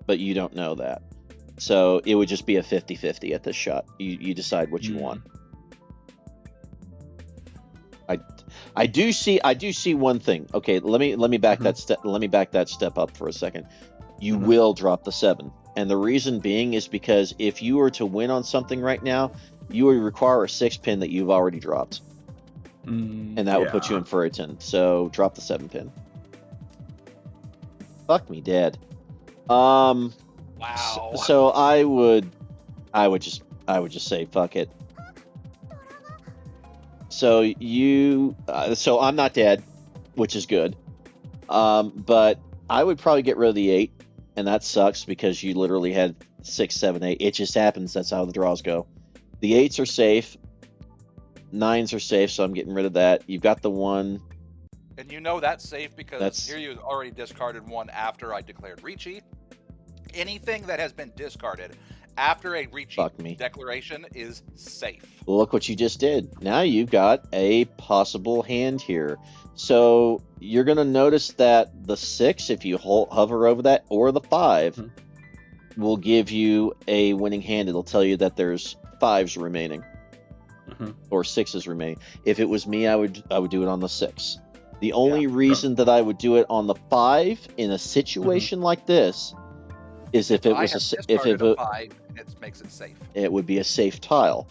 but you don't know that. So it would just be a 50-50 at this shot. You decide what you want. I do see one thing. Okay, let me back that step. Let me back that step up for a second. You will drop the 7, and the reason being is because if you were to win on something right now, you would require a 6 pin that you've already dropped, and that would put you in for a 10. So drop the 7 pin. Fuck me dead. Wow. So I would just say fuck it. So so I'm not dead, which is good. But I would probably get rid of the 8, and that sucks because you literally had 6, 7, 8. It just happens. That's how the draws go. The 8s are safe. 9s are safe, so I'm getting rid of that. You've got the 1. And you know that's safe because here you already discarded 1 after I declared Ricci. Anything that has been discarded after a Ricci declaration is safe. Look what you just did. Now you've got a possible hand here. So you're going to notice that the 6, if you hover over that, or the 5, will give you a winning hand. It'll tell you that there's 5s remaining, or 6s remaining. If it was me, I would do it on the 6. The only reason that I would do it on the 5 in a situation like this is if it was a 5, it makes it safe. It would be a safe tile.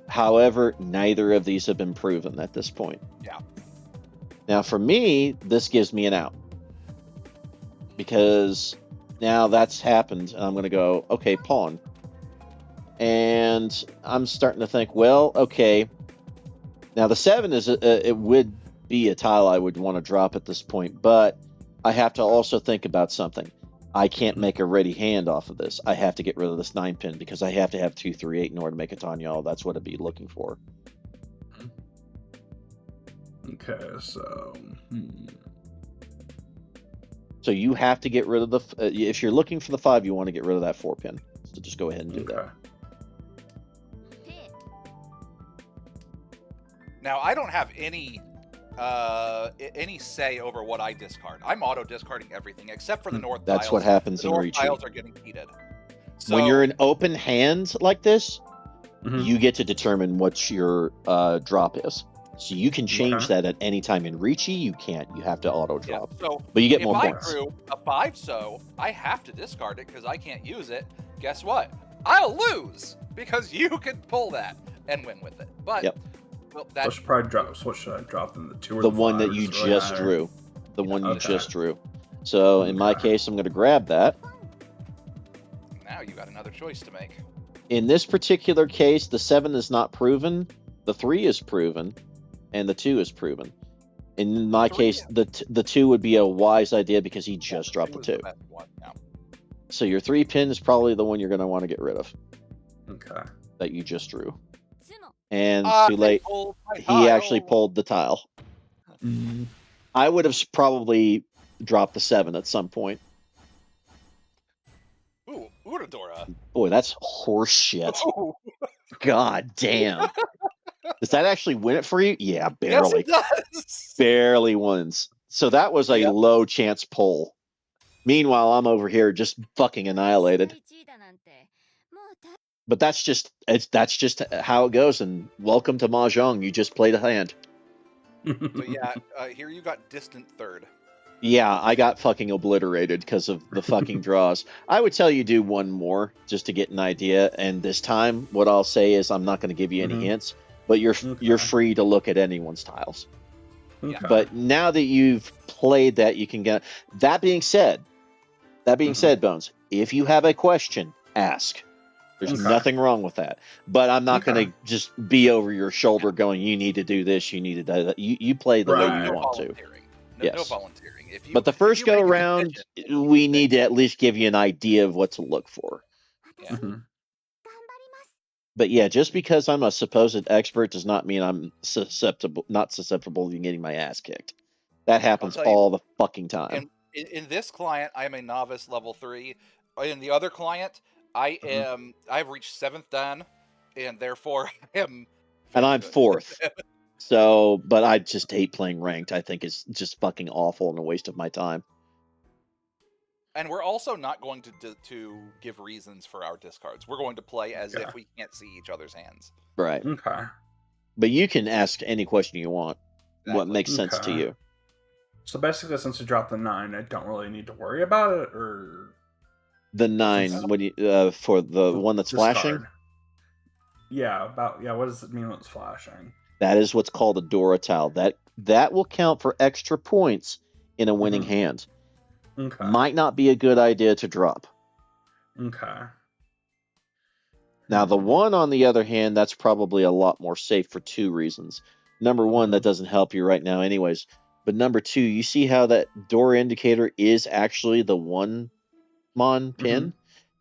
However, neither of these have been proven at this point. Yeah. Now, for me, this gives me an out because now that's happened, and I'm going to go, okay, pawn, and I'm starting to think, well, okay. Now the 7 is it would be a tile I would want to drop at this point, but I have to also think about something. I can't make a ready hand off of this. I have to get rid of this 9 pin because I have to have 2, 3, 8 in order to make a Tanyal. That's what I'd be looking for. Okay, so... So you have to get rid of the... if you're looking for the 5, you want to get rid of that 4 pin. So just go ahead and do that. Now, I don't have any say over what I discard. I'm auto discarding everything except for the north tiles. That's what happens in Ricci. The north tiles are getting heated. So, when you're an open hand like this, you get to determine what your drop is. So you can change that at any time. In Ricci, you can't. You have to auto drop. Yeah, so but you get more points. points. If I drew a 5, so I have to discard it because I can't use it. Guess what? I'll lose because you can pull that and win with it. But well, I should probably drop. What should I drop then? The 2 or the the 1 5, that you just really drew. The one you just drew. So in my case, I'm going to grab that. Now you got another choice to make. In this particular case, the 7 is not proven. The 3 is proven, and the 2 is proven. In my case, the 2 would be a wise idea because he just dropped the 2. So your 3 pin is probably the one you're going to want to get rid of. Okay. that you just drew. And too I late. pulled my He actually tile. pulled the tile. I would have probably dropped the 7 at some point. Ooh, Udadora. Boy, that's horse shit. Ooh, God damn. Does that actually win it for you? Yeah, yes, barely. it does. Barely wins. So that was a Yep. low chance pull. Meanwhile, I'm over here just fucking annihilated. But that's just how it goes. And welcome to Mahjong. You just played a hand. So yeah, here you got distant third. Yeah, I got fucking obliterated because of the fucking draws. I would tell you do one more just to get an idea. And this time, what I'll say is I'm not going to give you any hints, but you're free to look at anyone's tiles. Okay. But now that you've played that, you can get. That being said, Bones, if you have a question, ask. There's nothing wrong with that. But I'm not going to just be over your shoulder going, you need to do this, you need to do that. You play the way you want to. No volunteering. But the first go around, we need to at least give you an idea of what to look for. Yeah. But yeah, just because I'm a supposed expert does not mean I'm not susceptible to getting my ass kicked. That happens all the fucking time. In this client, I am a novice level 3. In the other client, I've reached 7th Dan, and therefore I am. And I'm 4th. So, but I just hate playing ranked. I think it's just fucking awful and a waste of my time. And we're also not going to give reasons for our discards. We're going to play as if we can't see each other's hands. Right. Okay. But you can ask any question you want. Exactly. What makes sense to you? So basically, since you dropped the 9, I don't really need to worry about it, or the 9 when you for the one that's discard. flashing. Yeah. What does it mean when it's flashing? That is what's called a Dora tile. That will count for extra points in a winning hand. Okay. Might not be a good idea to drop. Okay. Now, the 1, on the other hand, that's probably a lot more safe for 2 reasons. Number 1, that doesn't help you right now anyways. But number 2, you see how that Dora indicator is actually the 1 mon pin?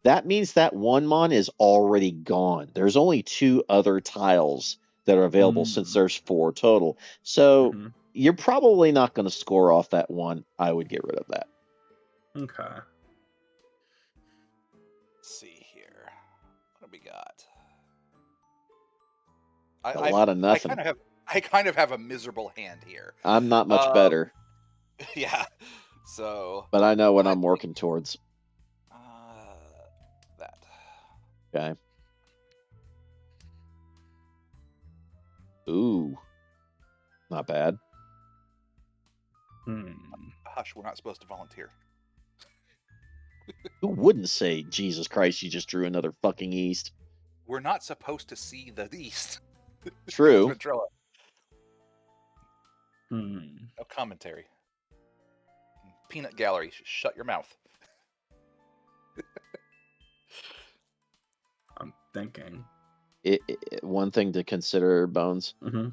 That means that 1 mon is already gone. There's only 2 other tiles that are available since there's 4 total. So you're probably not going to score off that 1. I would get rid of that. Okay. Let's see here. What do we got? A lot of nothing. I kind of have a miserable hand here. I'm not much better. Yeah. So. But I know what I'm working towards. That. Okay. Ooh. Not bad. Hush, we're not supposed to volunteer. Who wouldn't say, Jesus Christ, you just drew another fucking East? We're not supposed to see the East. True. No commentary. Peanut Gallery, shut your mouth. I'm thinking. One thing to consider, Bones. In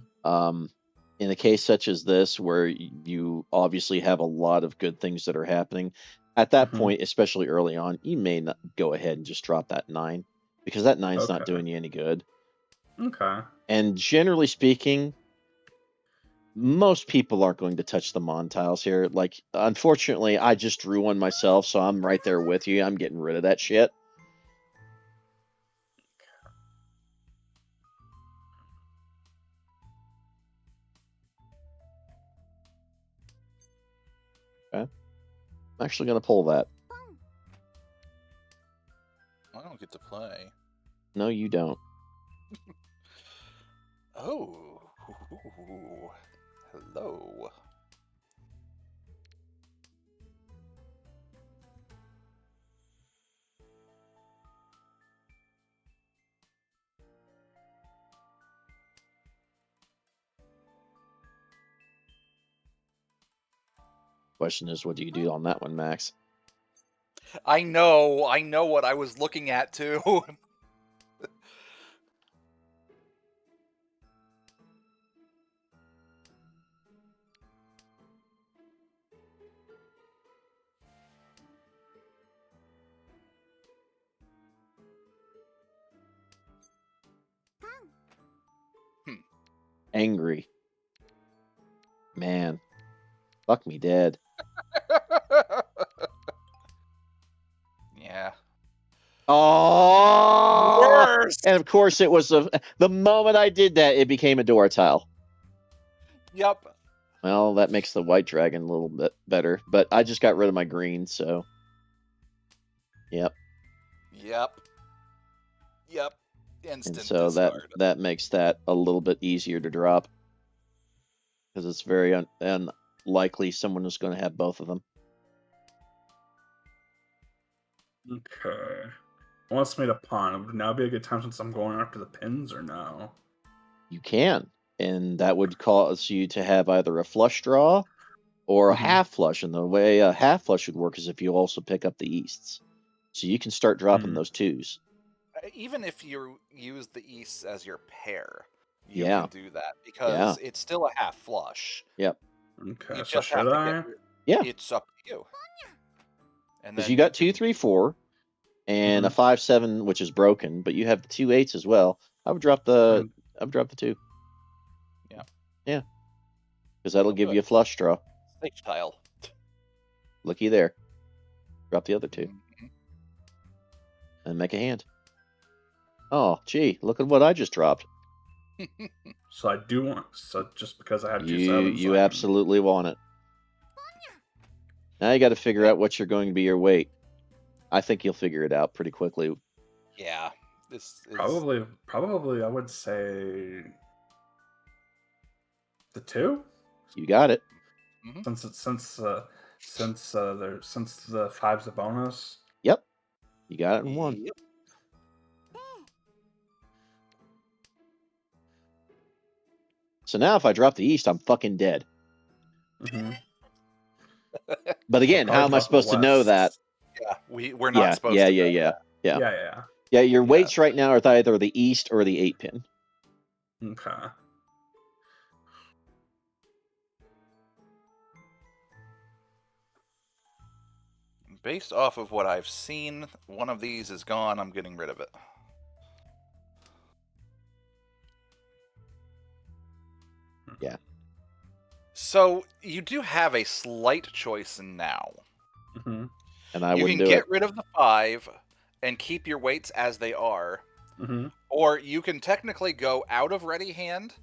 a case such as this, where you obviously have a lot of good things that are happening, at that point, especially early on, you may not go ahead and just drop that 9, because that 9's not doing you any good. Okay. And generally speaking, most people aren't going to touch the mon tiles here. Like, unfortunately, I just drew one myself, so I'm right there with you. I'm getting rid of that shit. Okay. I'm actually going to pull that. I don't get to play. No, you don't. Oh. Hello. Question is, what do you do on that one, Max? I know what I was looking at too. angry. Man, fuck me dead. Yeah. Oh, Worst. and of course it was the moment I did that, it became a door tile. Yep. Well, that makes the white dragon a little bit better, but I just got rid of my green, so Yep. Instant and so discard. that makes that a little bit easier to drop because it's very unlikely someone is going to have both of them. Okay. Wants me to pawn. Would now be a good time since I'm going after the pins, or no? You can, and that would cause you to have either a flush draw or a half flush. And the way a half flush would work is if you also pick up the easts, so you can start dropping those twos. Even if you use the easts as your pair, you Yeah. can do that because it's still a half flush. Yep. Okay, You so just have should to I? Yeah. It's up to you. And Because then you got 2, 3, 4, and a 5, 7, which is broken, but you have the 2 8s as well. I would drop the 2. Yeah. Yeah. Because that'll give you a flush draw. Safe tile. Looky there. Drop the other 2. Mhm. And make a hand. Oh, gee, look at what I just dropped. So I do want. So just because I have 2 sevens, You absolutely want it. Now you got to figure out what you're going to be your weight. I think you'll figure it out pretty quickly. Yeah. This is... Probably I would say the 2. You got it. Since the 5's a bonus. Yep. You got it in 1. Yep. So now if I drop the east, I'm fucking dead. But again, how am I supposed to know that? Yeah, we're not supposed to know that. Yeah, your weights right now are either the east or the 8 pin. Okay. Based off of what I've seen, one of these is gone. I'm getting rid of it. Yeah. So you do have a slight choice now. And I you wouldn't can do get it. rid of the 5 and keep your weights as they are, or you can technically go out of ready hand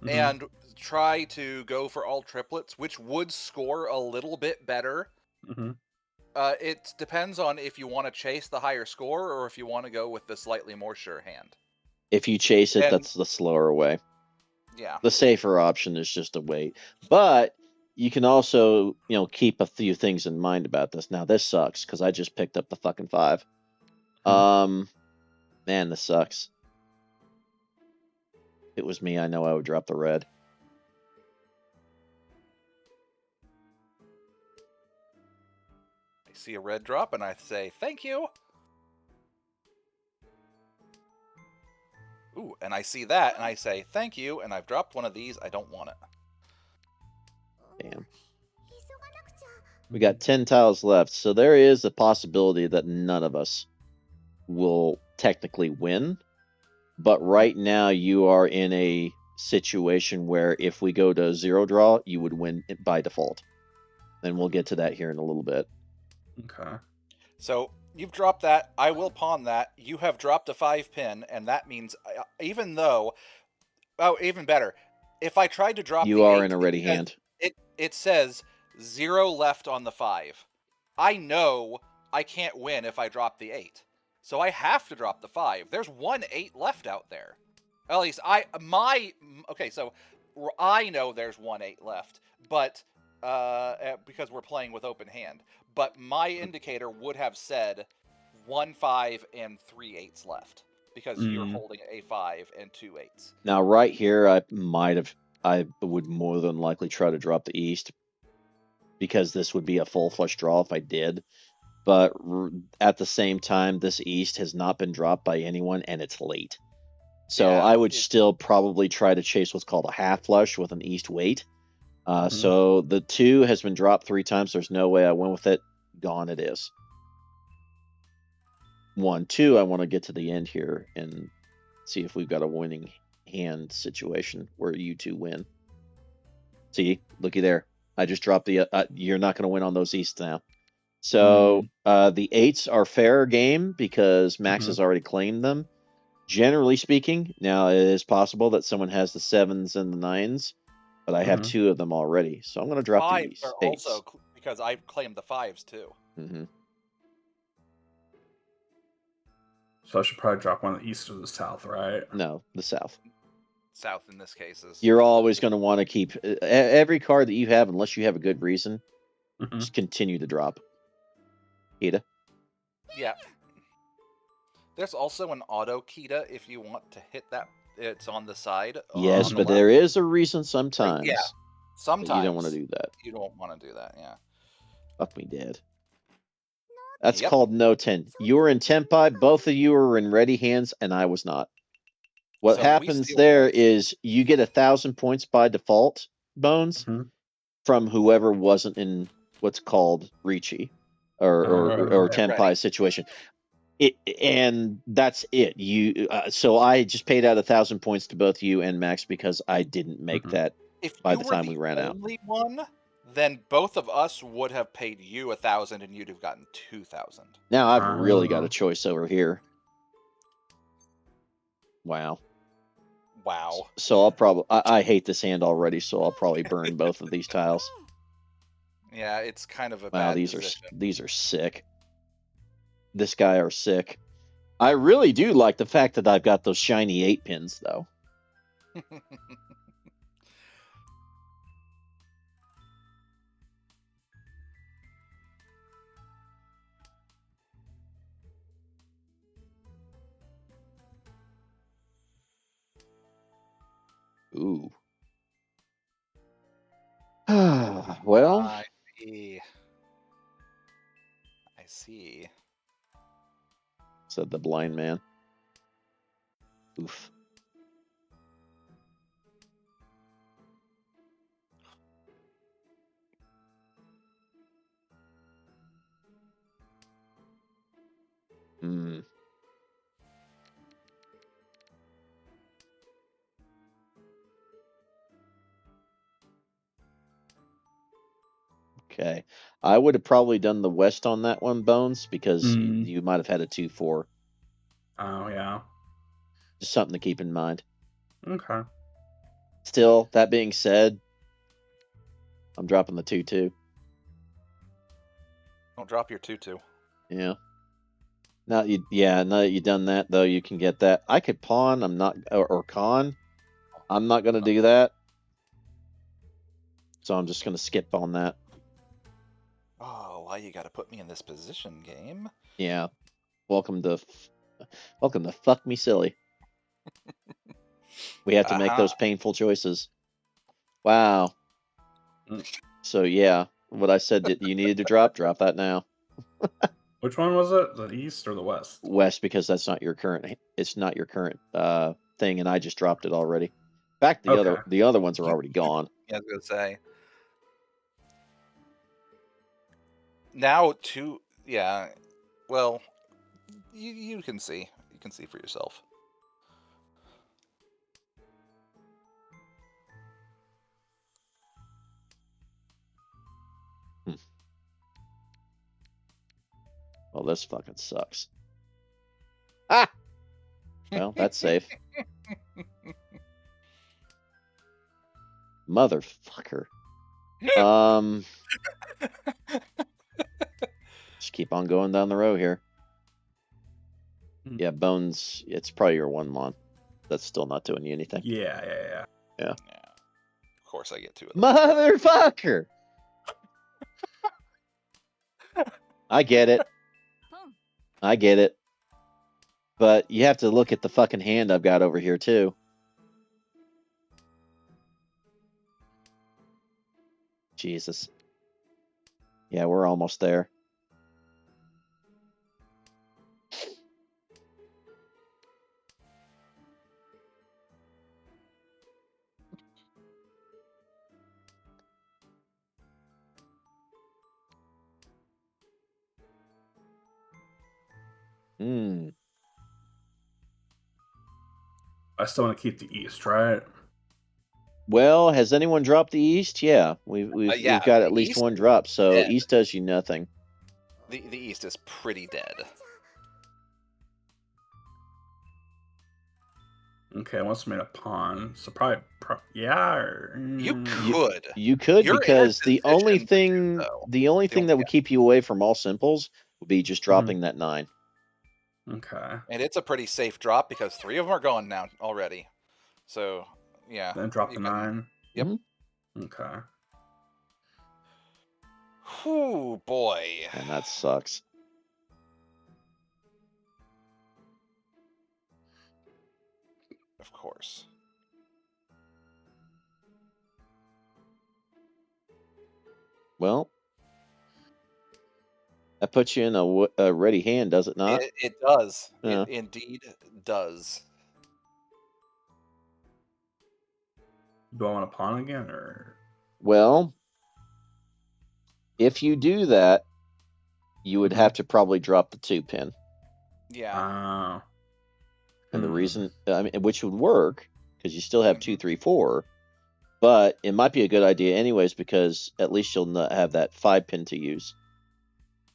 and try to go for all triplets, which would score a little bit better. It depends on if you want to chase the higher score or if you want to go with the slightly more sure hand. If you chase it, that's the slower way. Yeah. The safer option is just to wait. But you can also, keep a few things in mind about this. Now, this sucks because I just picked up the fucking 5. Man, this sucks. If it was me, I know I would drop the red. I see a red drop and I say, thank you. Ooh, and I see that and I say, thank you, and I've dropped one of these. I don't want it. Damn. We got 10 tiles left, so there is a possibility that none of us will technically win. But right now, you are in a situation where if we go to 0 draw, you would win by default. And we'll get to that here in a little bit. Okay. So you've dropped that. I will pawn that. You have dropped a 5 pin, and that means even though... Oh, even better. If I tried to drop you the are 8, in a ready hand. It says 0 left on the 5. I know I can't win if I drop the 8. So I have to drop the 5. There's 1 8 left out there. At least okay, so I know there's 1 8 left, but because we're playing with open hand. But my indicator would have said 1 5 and 3 8s left because you're holding a 5 and 2 8s. Now, right here, I would more than likely try to drop the east because this would be a full flush draw if I did. But at the same time, this east has not been dropped by anyone, and it's late. So I would still probably try to chase what's called a half flush with an east weight. So the 2 has been dropped 3 times. There's no way I went with it. Gone it is. 1, 2, I want to get to the end here and see if we've got a winning hand situation where you two win. See, looky there. I just dropped the. You're not going to win on those easts now. So the 8s are fair game because Max has already claimed them. Generally speaking, now it is possible that someone has the 7s and the 9s, but I have 2 of them already. So I'm going to drop the 5s east. are 8s. also because I claimed the 5s too. So I should probably drop one in the east or the south, right? No, the south. South in this case is. You're always going to want to keep every card that you have, unless you have a good reason. Just continue to drop. Kita. Yeah. There's also an auto Kita if you want to hit that. It's on the side. Yes, on but the there left. is a reason sometimes. Yeah. Sometimes you don't want to do that. You don't want to do that. Yeah. Fuck me dead. That's called no 10. You were in Tenpai, both of you were in ready hands, and I was not. What happens there is you get 1,000 points by default, Bones, from whoever wasn't in what's called Ricci or Tenpai situation. And that's it. So I just paid out 1,000 points to both you and Max because I didn't make that by the time we ran out. If you were the only one, then both of us would have paid you 1,000 and you'd have gotten 2,000. Now I've really got a choice over here. Wow. So I'll probably I hate this hand already, so I'll probably burn both of these tiles. Yeah, it's kind of a Wow, bad position. these are sick. This guy are sick. I really do like the fact that I've got those shiny 8 pins though. Ooh. Well. I see. Said the blind man. Oof. Okay. I would have probably done the west on that one, Bones, because you might have had a 2-4. Oh, yeah. Just something to keep in mind. Okay. Still, that being said, I'm dropping the 2-2. Don't drop your 2-2. Yeah. Now that you've done that, though, you can get that. I could pawn, or con. I'm not going to do that. So I'm just going to skip on that. Oh, why you got to put me in this position, game? Yeah. Welcome to fuck me silly. We have to make those painful choices. Wow. So yeah, what I said that you needed to drop that now. Which one was it? The east or the west? West, because that's not your current. It's not your current thing, and I just dropped it already. In fact, the other ones are already gone. Yeah, I was gonna say. Now yeah. Well, you can see. You can see for yourself. Well, this fucking sucks. Ah! Well, that's safe. Motherfucker. Just keep on going down the road here. Yeah, Bones, it's probably your 1 month. That's still not doing you anything. Yeah. Of course I get 2 of them. Motherfucker! I get it. But you have to look at the fucking hand I've got over here, too. Jesus. Yeah, we're almost there. I still want to keep the east, right? Well, has anyone dropped the east? Yeah, we've Yeah, got the at least east one is drop. So dead. east does you nothing. The east is pretty dead. Okay, it wants me to pawn. So probably, yeah. You Mm, could. You could, You're in a because the only position to do thing so. the only thing that would keep you away from all simples would be just dropping that 9. okay. And it's a pretty safe drop because 3 of them are gone now already. So, yeah. Then drop you the can- 9. Yep. Okay. Whew, boy. And that sucks. Of course. Well, that puts you in a ready hand, does it not? It does. Yeah. It indeed does. Do I want to pawn again, or? Well, if you do that, you would have to probably drop the 2 pin. Yeah. And the reason, which would work, because you still have 2, 3, 4, but it might be a good idea anyways, because at least you'll not have that 5 pin to use.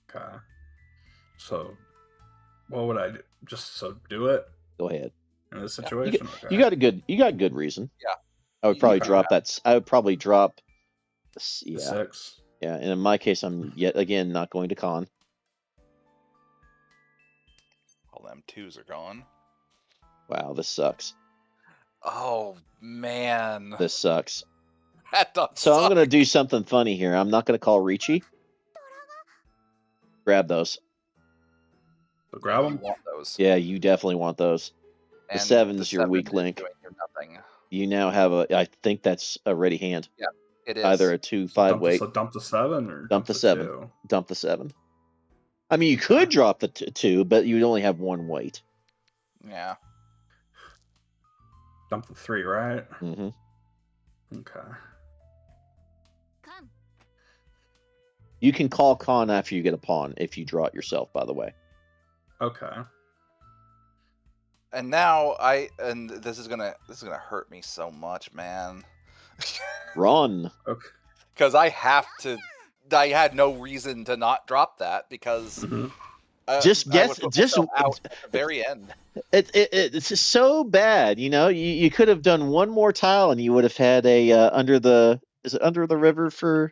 Okay. So, what would I do? Just do it Go ahead. in this situation. You got a good reason. Yeah. I would probably Okay. drop that. I would probably drop. The Yeah. 6. Yeah, and in my case, I'm yet again not going to con. All them 2s are gone. Wow, this sucks. Oh, man. This sucks. That does So suck. I'm going to do something funny here. I'm not going to call Ricci. Grab those. So grab You them. want those. Yeah, you definitely want those. And The 7's the your 7 weak is link. doing you nothing. You now have I think that's a ready hand. Yeah, it is. Either a 2, 5 weight. So dump the 7 or Dump the 7. 2? Dump the 7. I mean, you could drop the 2, but you'd only have 1 weight. Yeah. Dump the 3, right? Mm-hmm. Okay. You can call con after you get a pawn if you draw it yourself, by the way. Okay. And now this is gonna hurt me so much, man. Run. Okay. Because I had no reason to not drop that because Just I guess. would put Just myself out at the very end. It's just so bad. You could have done one more tile and you would have had a under the river for.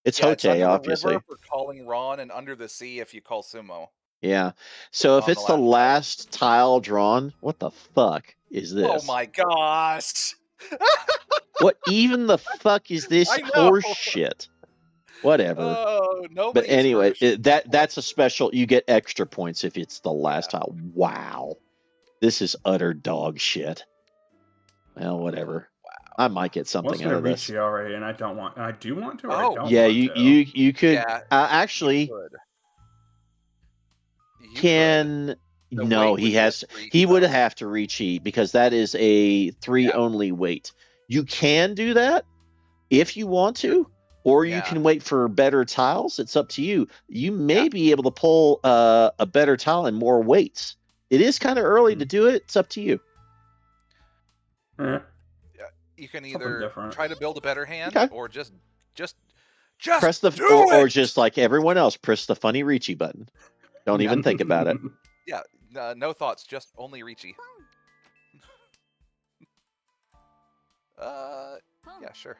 It's Yeah, Hote, it's under obviously. the river for calling Ron and under the sea if you call Sumo. Yeah. So if On it's the the last tile drawn, what the fuck is this? Oh my gosh! What even the fuck is this I know. horse shit? Whatever. Oh, nobody. But anyway, that's a special. You get extra points if it's the last tile. Wow, this is utter dog shit. Well, whatever. Wow. I might get something out of this. Ricci already, and I do want to. Or I don't yeah, want you could. Yeah, actually, no, he has. He would have to Ricci because that is a 3 only weight. You can do that if you want to. Or you can wait for better tiles. It's up to you. You may be able to pull a better tile and more weights. It is kind of early to do it. It's up to you. You can either try to build a better hand or just press the or just like everyone else, press the funny Ricci button. Don't even think about it. Yeah, no thoughts, just only Ricci. Yeah, sure.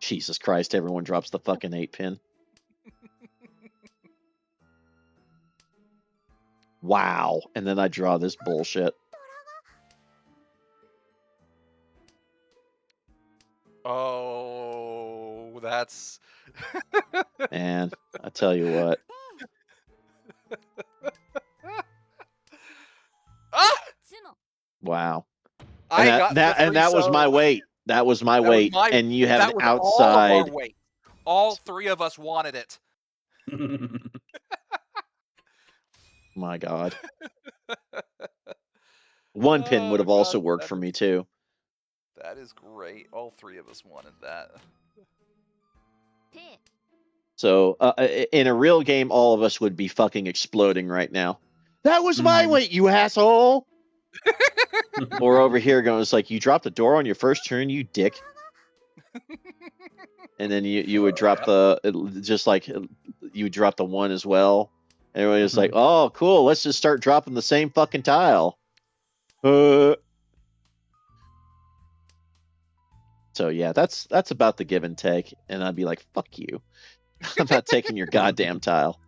Jesus Christ, everyone drops the fucking 8 pin. Wow. And then I draw this bullshit. Oh, that's... And I tell you what. Wow. And that was my weight. That was my weight, and you have an outside. All 3 of us wanted it. My God. 1 pin would have also worked for me too. That is great. All 3 of us wanted that. So in a real game, all of us would be fucking exploding right now. That was my weight, you asshole. Or over here going, it's like, you dropped the door on your first turn, you dick. And then you would drop you would drop the 1 as well. And everybody was like, oh, cool, let's just start dropping the same fucking tile. So yeah, that's about the give and take. And I'd be like, fuck you. I'm not taking your goddamn tile.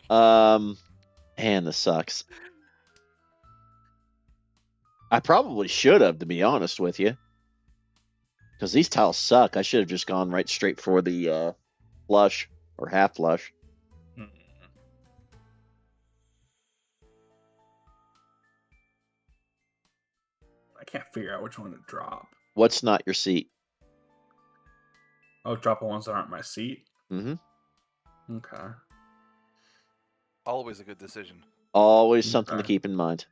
Man, this sucks. I probably should have, to be honest with you. Because these tiles suck. I should have just gone right straight for the flush or half flush. I can't figure out which one to drop. What's not your seat? Oh, drop the ones that aren't my seat? Mm-hmm. Okay. Always a good decision. Always something to keep in mind.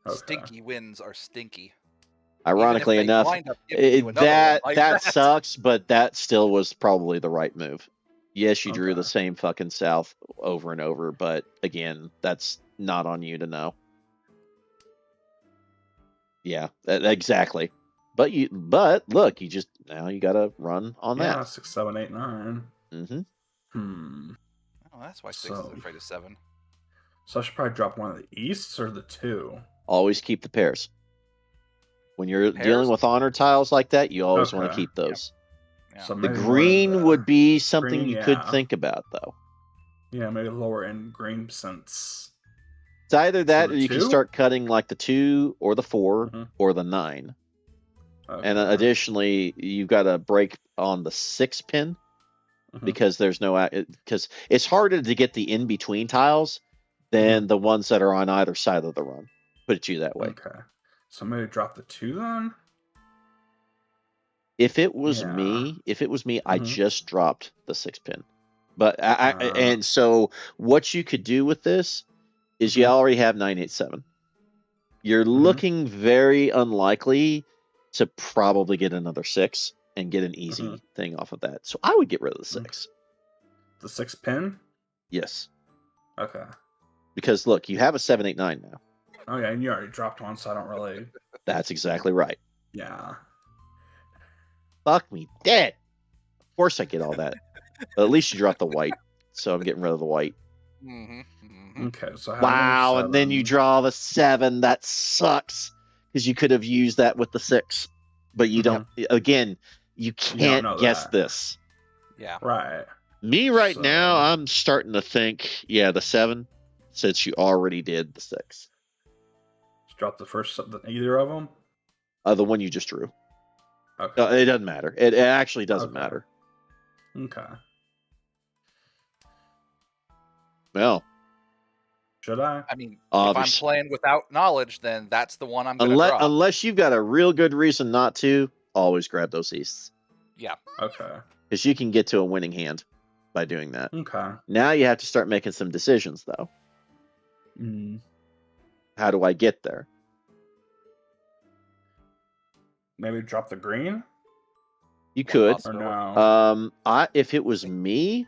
Okay. Stinky wins are stinky. Ironically Even if they enough, wind up giving you another that one like sucks, but that still was probably the right move. Yes, you drew Okay. the same fucking south over and over, but again, that's not on you to know. Yeah, exactly. But look, you just now you gotta run on Yeah, that. 6, 7, 8, 9. Mm-hmm. Oh, that's why 6 is afraid of 7. So I should probably drop one of the easts or the 2. Always keep the pairs. When you're dealing with honor tiles like that, you always want to keep those. Yeah. So The maybe green would be something green, you could yeah. think about, though. Yeah, maybe lower end green since It's either that So or the you can 2? start cutting like the 2 or the 4 or the 9. Okay. And additionally, you've got to break on the 6 pin because there's no because it's harder to get the in between tiles than the ones that are on either side of the run. Put it to you that way. Okay. So maybe drop the 2 then? If it was me, I just dropped the 6 pin. But and so what you could do with this is you already have 987. You're looking very unlikely to probably get another 6 and get an easy thing off of that. So I would get rid of the 6. The 6 pin? Yes. Okay. Because look, you have a 789 now. Oh yeah, and you already dropped one, so I don't really. That's exactly right. Yeah. Fuck me dead. Of course I get all that. But at least you dropped the white. So I'm getting rid of the white. Okay, so wow, and then you draw the 7. That sucks. Because you could have used that with the 6. But you don't. Again, you can't guess this. Yeah. Right. Me now, I'm starting to think, the 7, since you already did the 6. Just drop the first, either of them? The one you just drew. Okay. It doesn't matter. It actually doesn't matter. Okay. Well. Should I? I mean, if I'm playing without knowledge, then that's the one I'm going to draw. Unless you've got a real good reason not to, always grab those easts. Yeah. Okay. Because you can get to a winning hand by doing that. Okay. Now you have to start making some decisions, though. How do I get there? Maybe drop the green? You could. Or no? If it was me,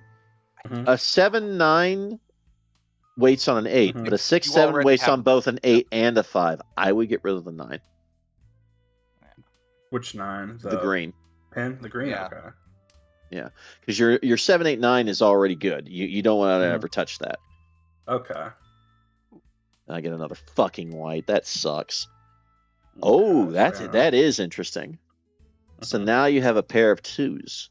a 7-9 waits on an 8, but a 6-7 waits on both an 8 and a 5. I would get rid of the 9. Which 9? The green. Pin? The green? Yeah. Okay. Yeah, because your 7-8-9 is already good. You don't want to ever touch that. Okay. I get another fucking white. That sucks. Oh, that is interesting. So now you have a pair of 2s.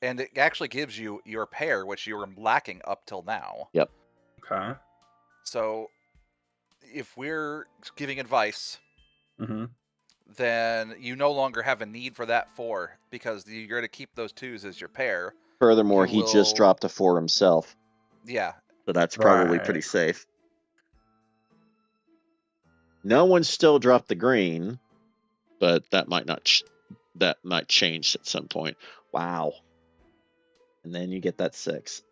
And it actually gives you your pair, which you were lacking up till now. Yep. Okay. So if we're giving advice, then you no longer have a need for that 4 because you're going to keep those 2s as your pair. Furthermore, he just dropped a 4 himself. Yeah. So that's probably pretty safe. No one still dropped the green, but that might not. That might change at some point. Wow. And then you get that 6.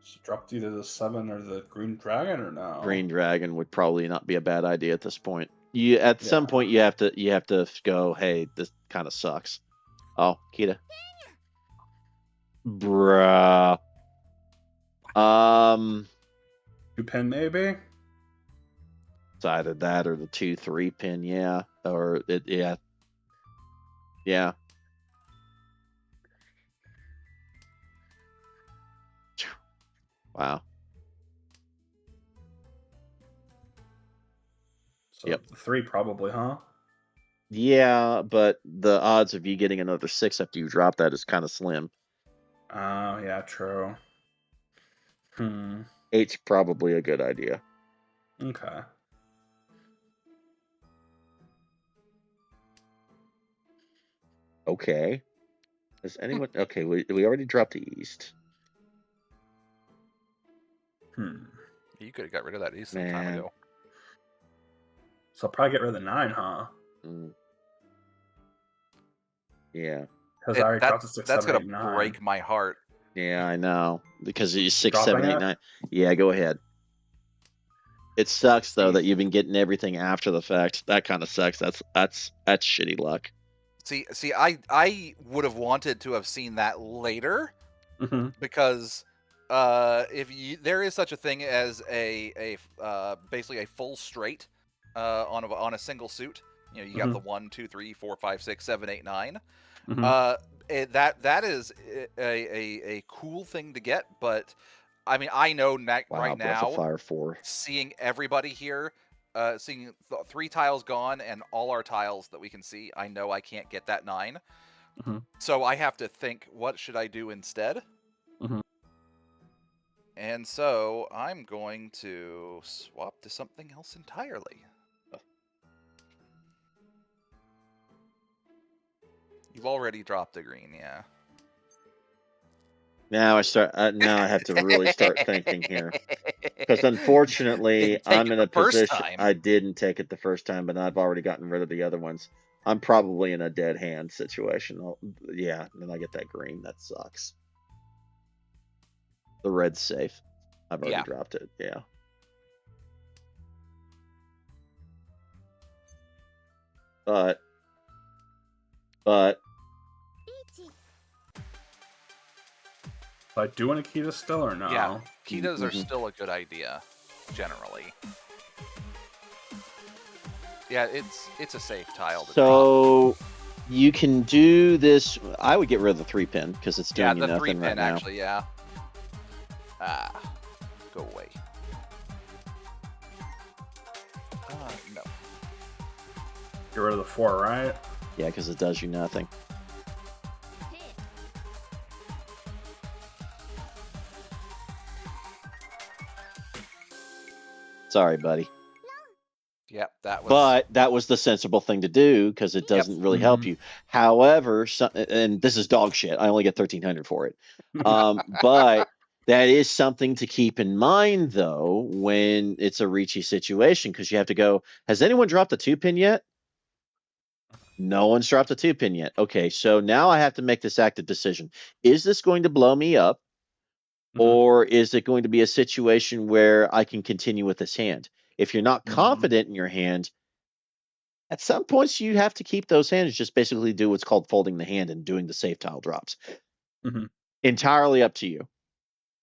So dropped either the 7 or the green dragon, or no? Green dragon would probably not be a bad idea at this point. At some point you have to go, hey, this kind of sucks. Oh, Kita. Bruh. 2 pin maybe? It's either that or the 2-3 pin, yeah. Or it, yeah. Yeah. Wow. So Yep. 3 probably, huh? Yeah, but the odds of you getting another 6 after you drop that is kind of slim. Oh, yeah, true. 8's probably a good idea. Okay. Okay. Does anyone... Okay, we already dropped the East. You could have got rid of that East some time Man. ago. So I'll probably get rid of the 9, huh? Yeah. Because I already dropped the 6, That's 7, gonna 8, 9. break my heart. Yeah, I know. Because it's 6, Dropping 7, 8, it? 9. Yeah, go ahead. It sucks though that you've been getting everything after the fact. That kind of sucks. That's shitty luck. See, I would have wanted to have seen that later, because there is such a thing as a basically a full straight on a single suit. You know, you got the 1, 2, 3, 4, 5, 6, 7, 8, 9. That is a cool thing to get, but I mean, I know right now, Fire 4. seeing everybody here, seeing 3 tiles gone and all our tiles that we can see, I know I can't get that 9. So I have to think, what should I do instead? And so I'm going to swap to something else entirely. You've already dropped a green, yeah. Now I have to really start thinking here, because unfortunately I'm in a position. I didn't take it the first time, but I've already gotten rid of the other ones. I'm probably in a dead hand situation. Yeah, and then I get that green. That sucks. The red's safe. I've already dropped it. Yeah. But. I do want a Kita still or no? Yeah, Kitas are still a good idea, generally. Yeah, it's a safe tile to drop. You can do this. I would get rid of the 3 pin because it's doing you nothing right now. Yeah, the 3 pin actually, yeah. Go away. No. Get rid of the 4, right? Yeah, because it does you nothing. Sorry, buddy. Yep, that was. But that was the sensible thing to do because it doesn't really help you. However, and this is dog shit. I only get 1,300 for it. But that is something to keep in mind, though, when it's a reachy situation, because you have to go. Has anyone dropped the 2 pin yet? No one's dropped a 2 pin yet. Okay, so now I have to make this active decision. Is this going to blow me up? Or is it going to be a situation where I can continue with this hand? If you're not confident in your hand, at some points you have to keep those hands, just basically do what's called folding the hand and doing the safe tile drops. Entirely up to you.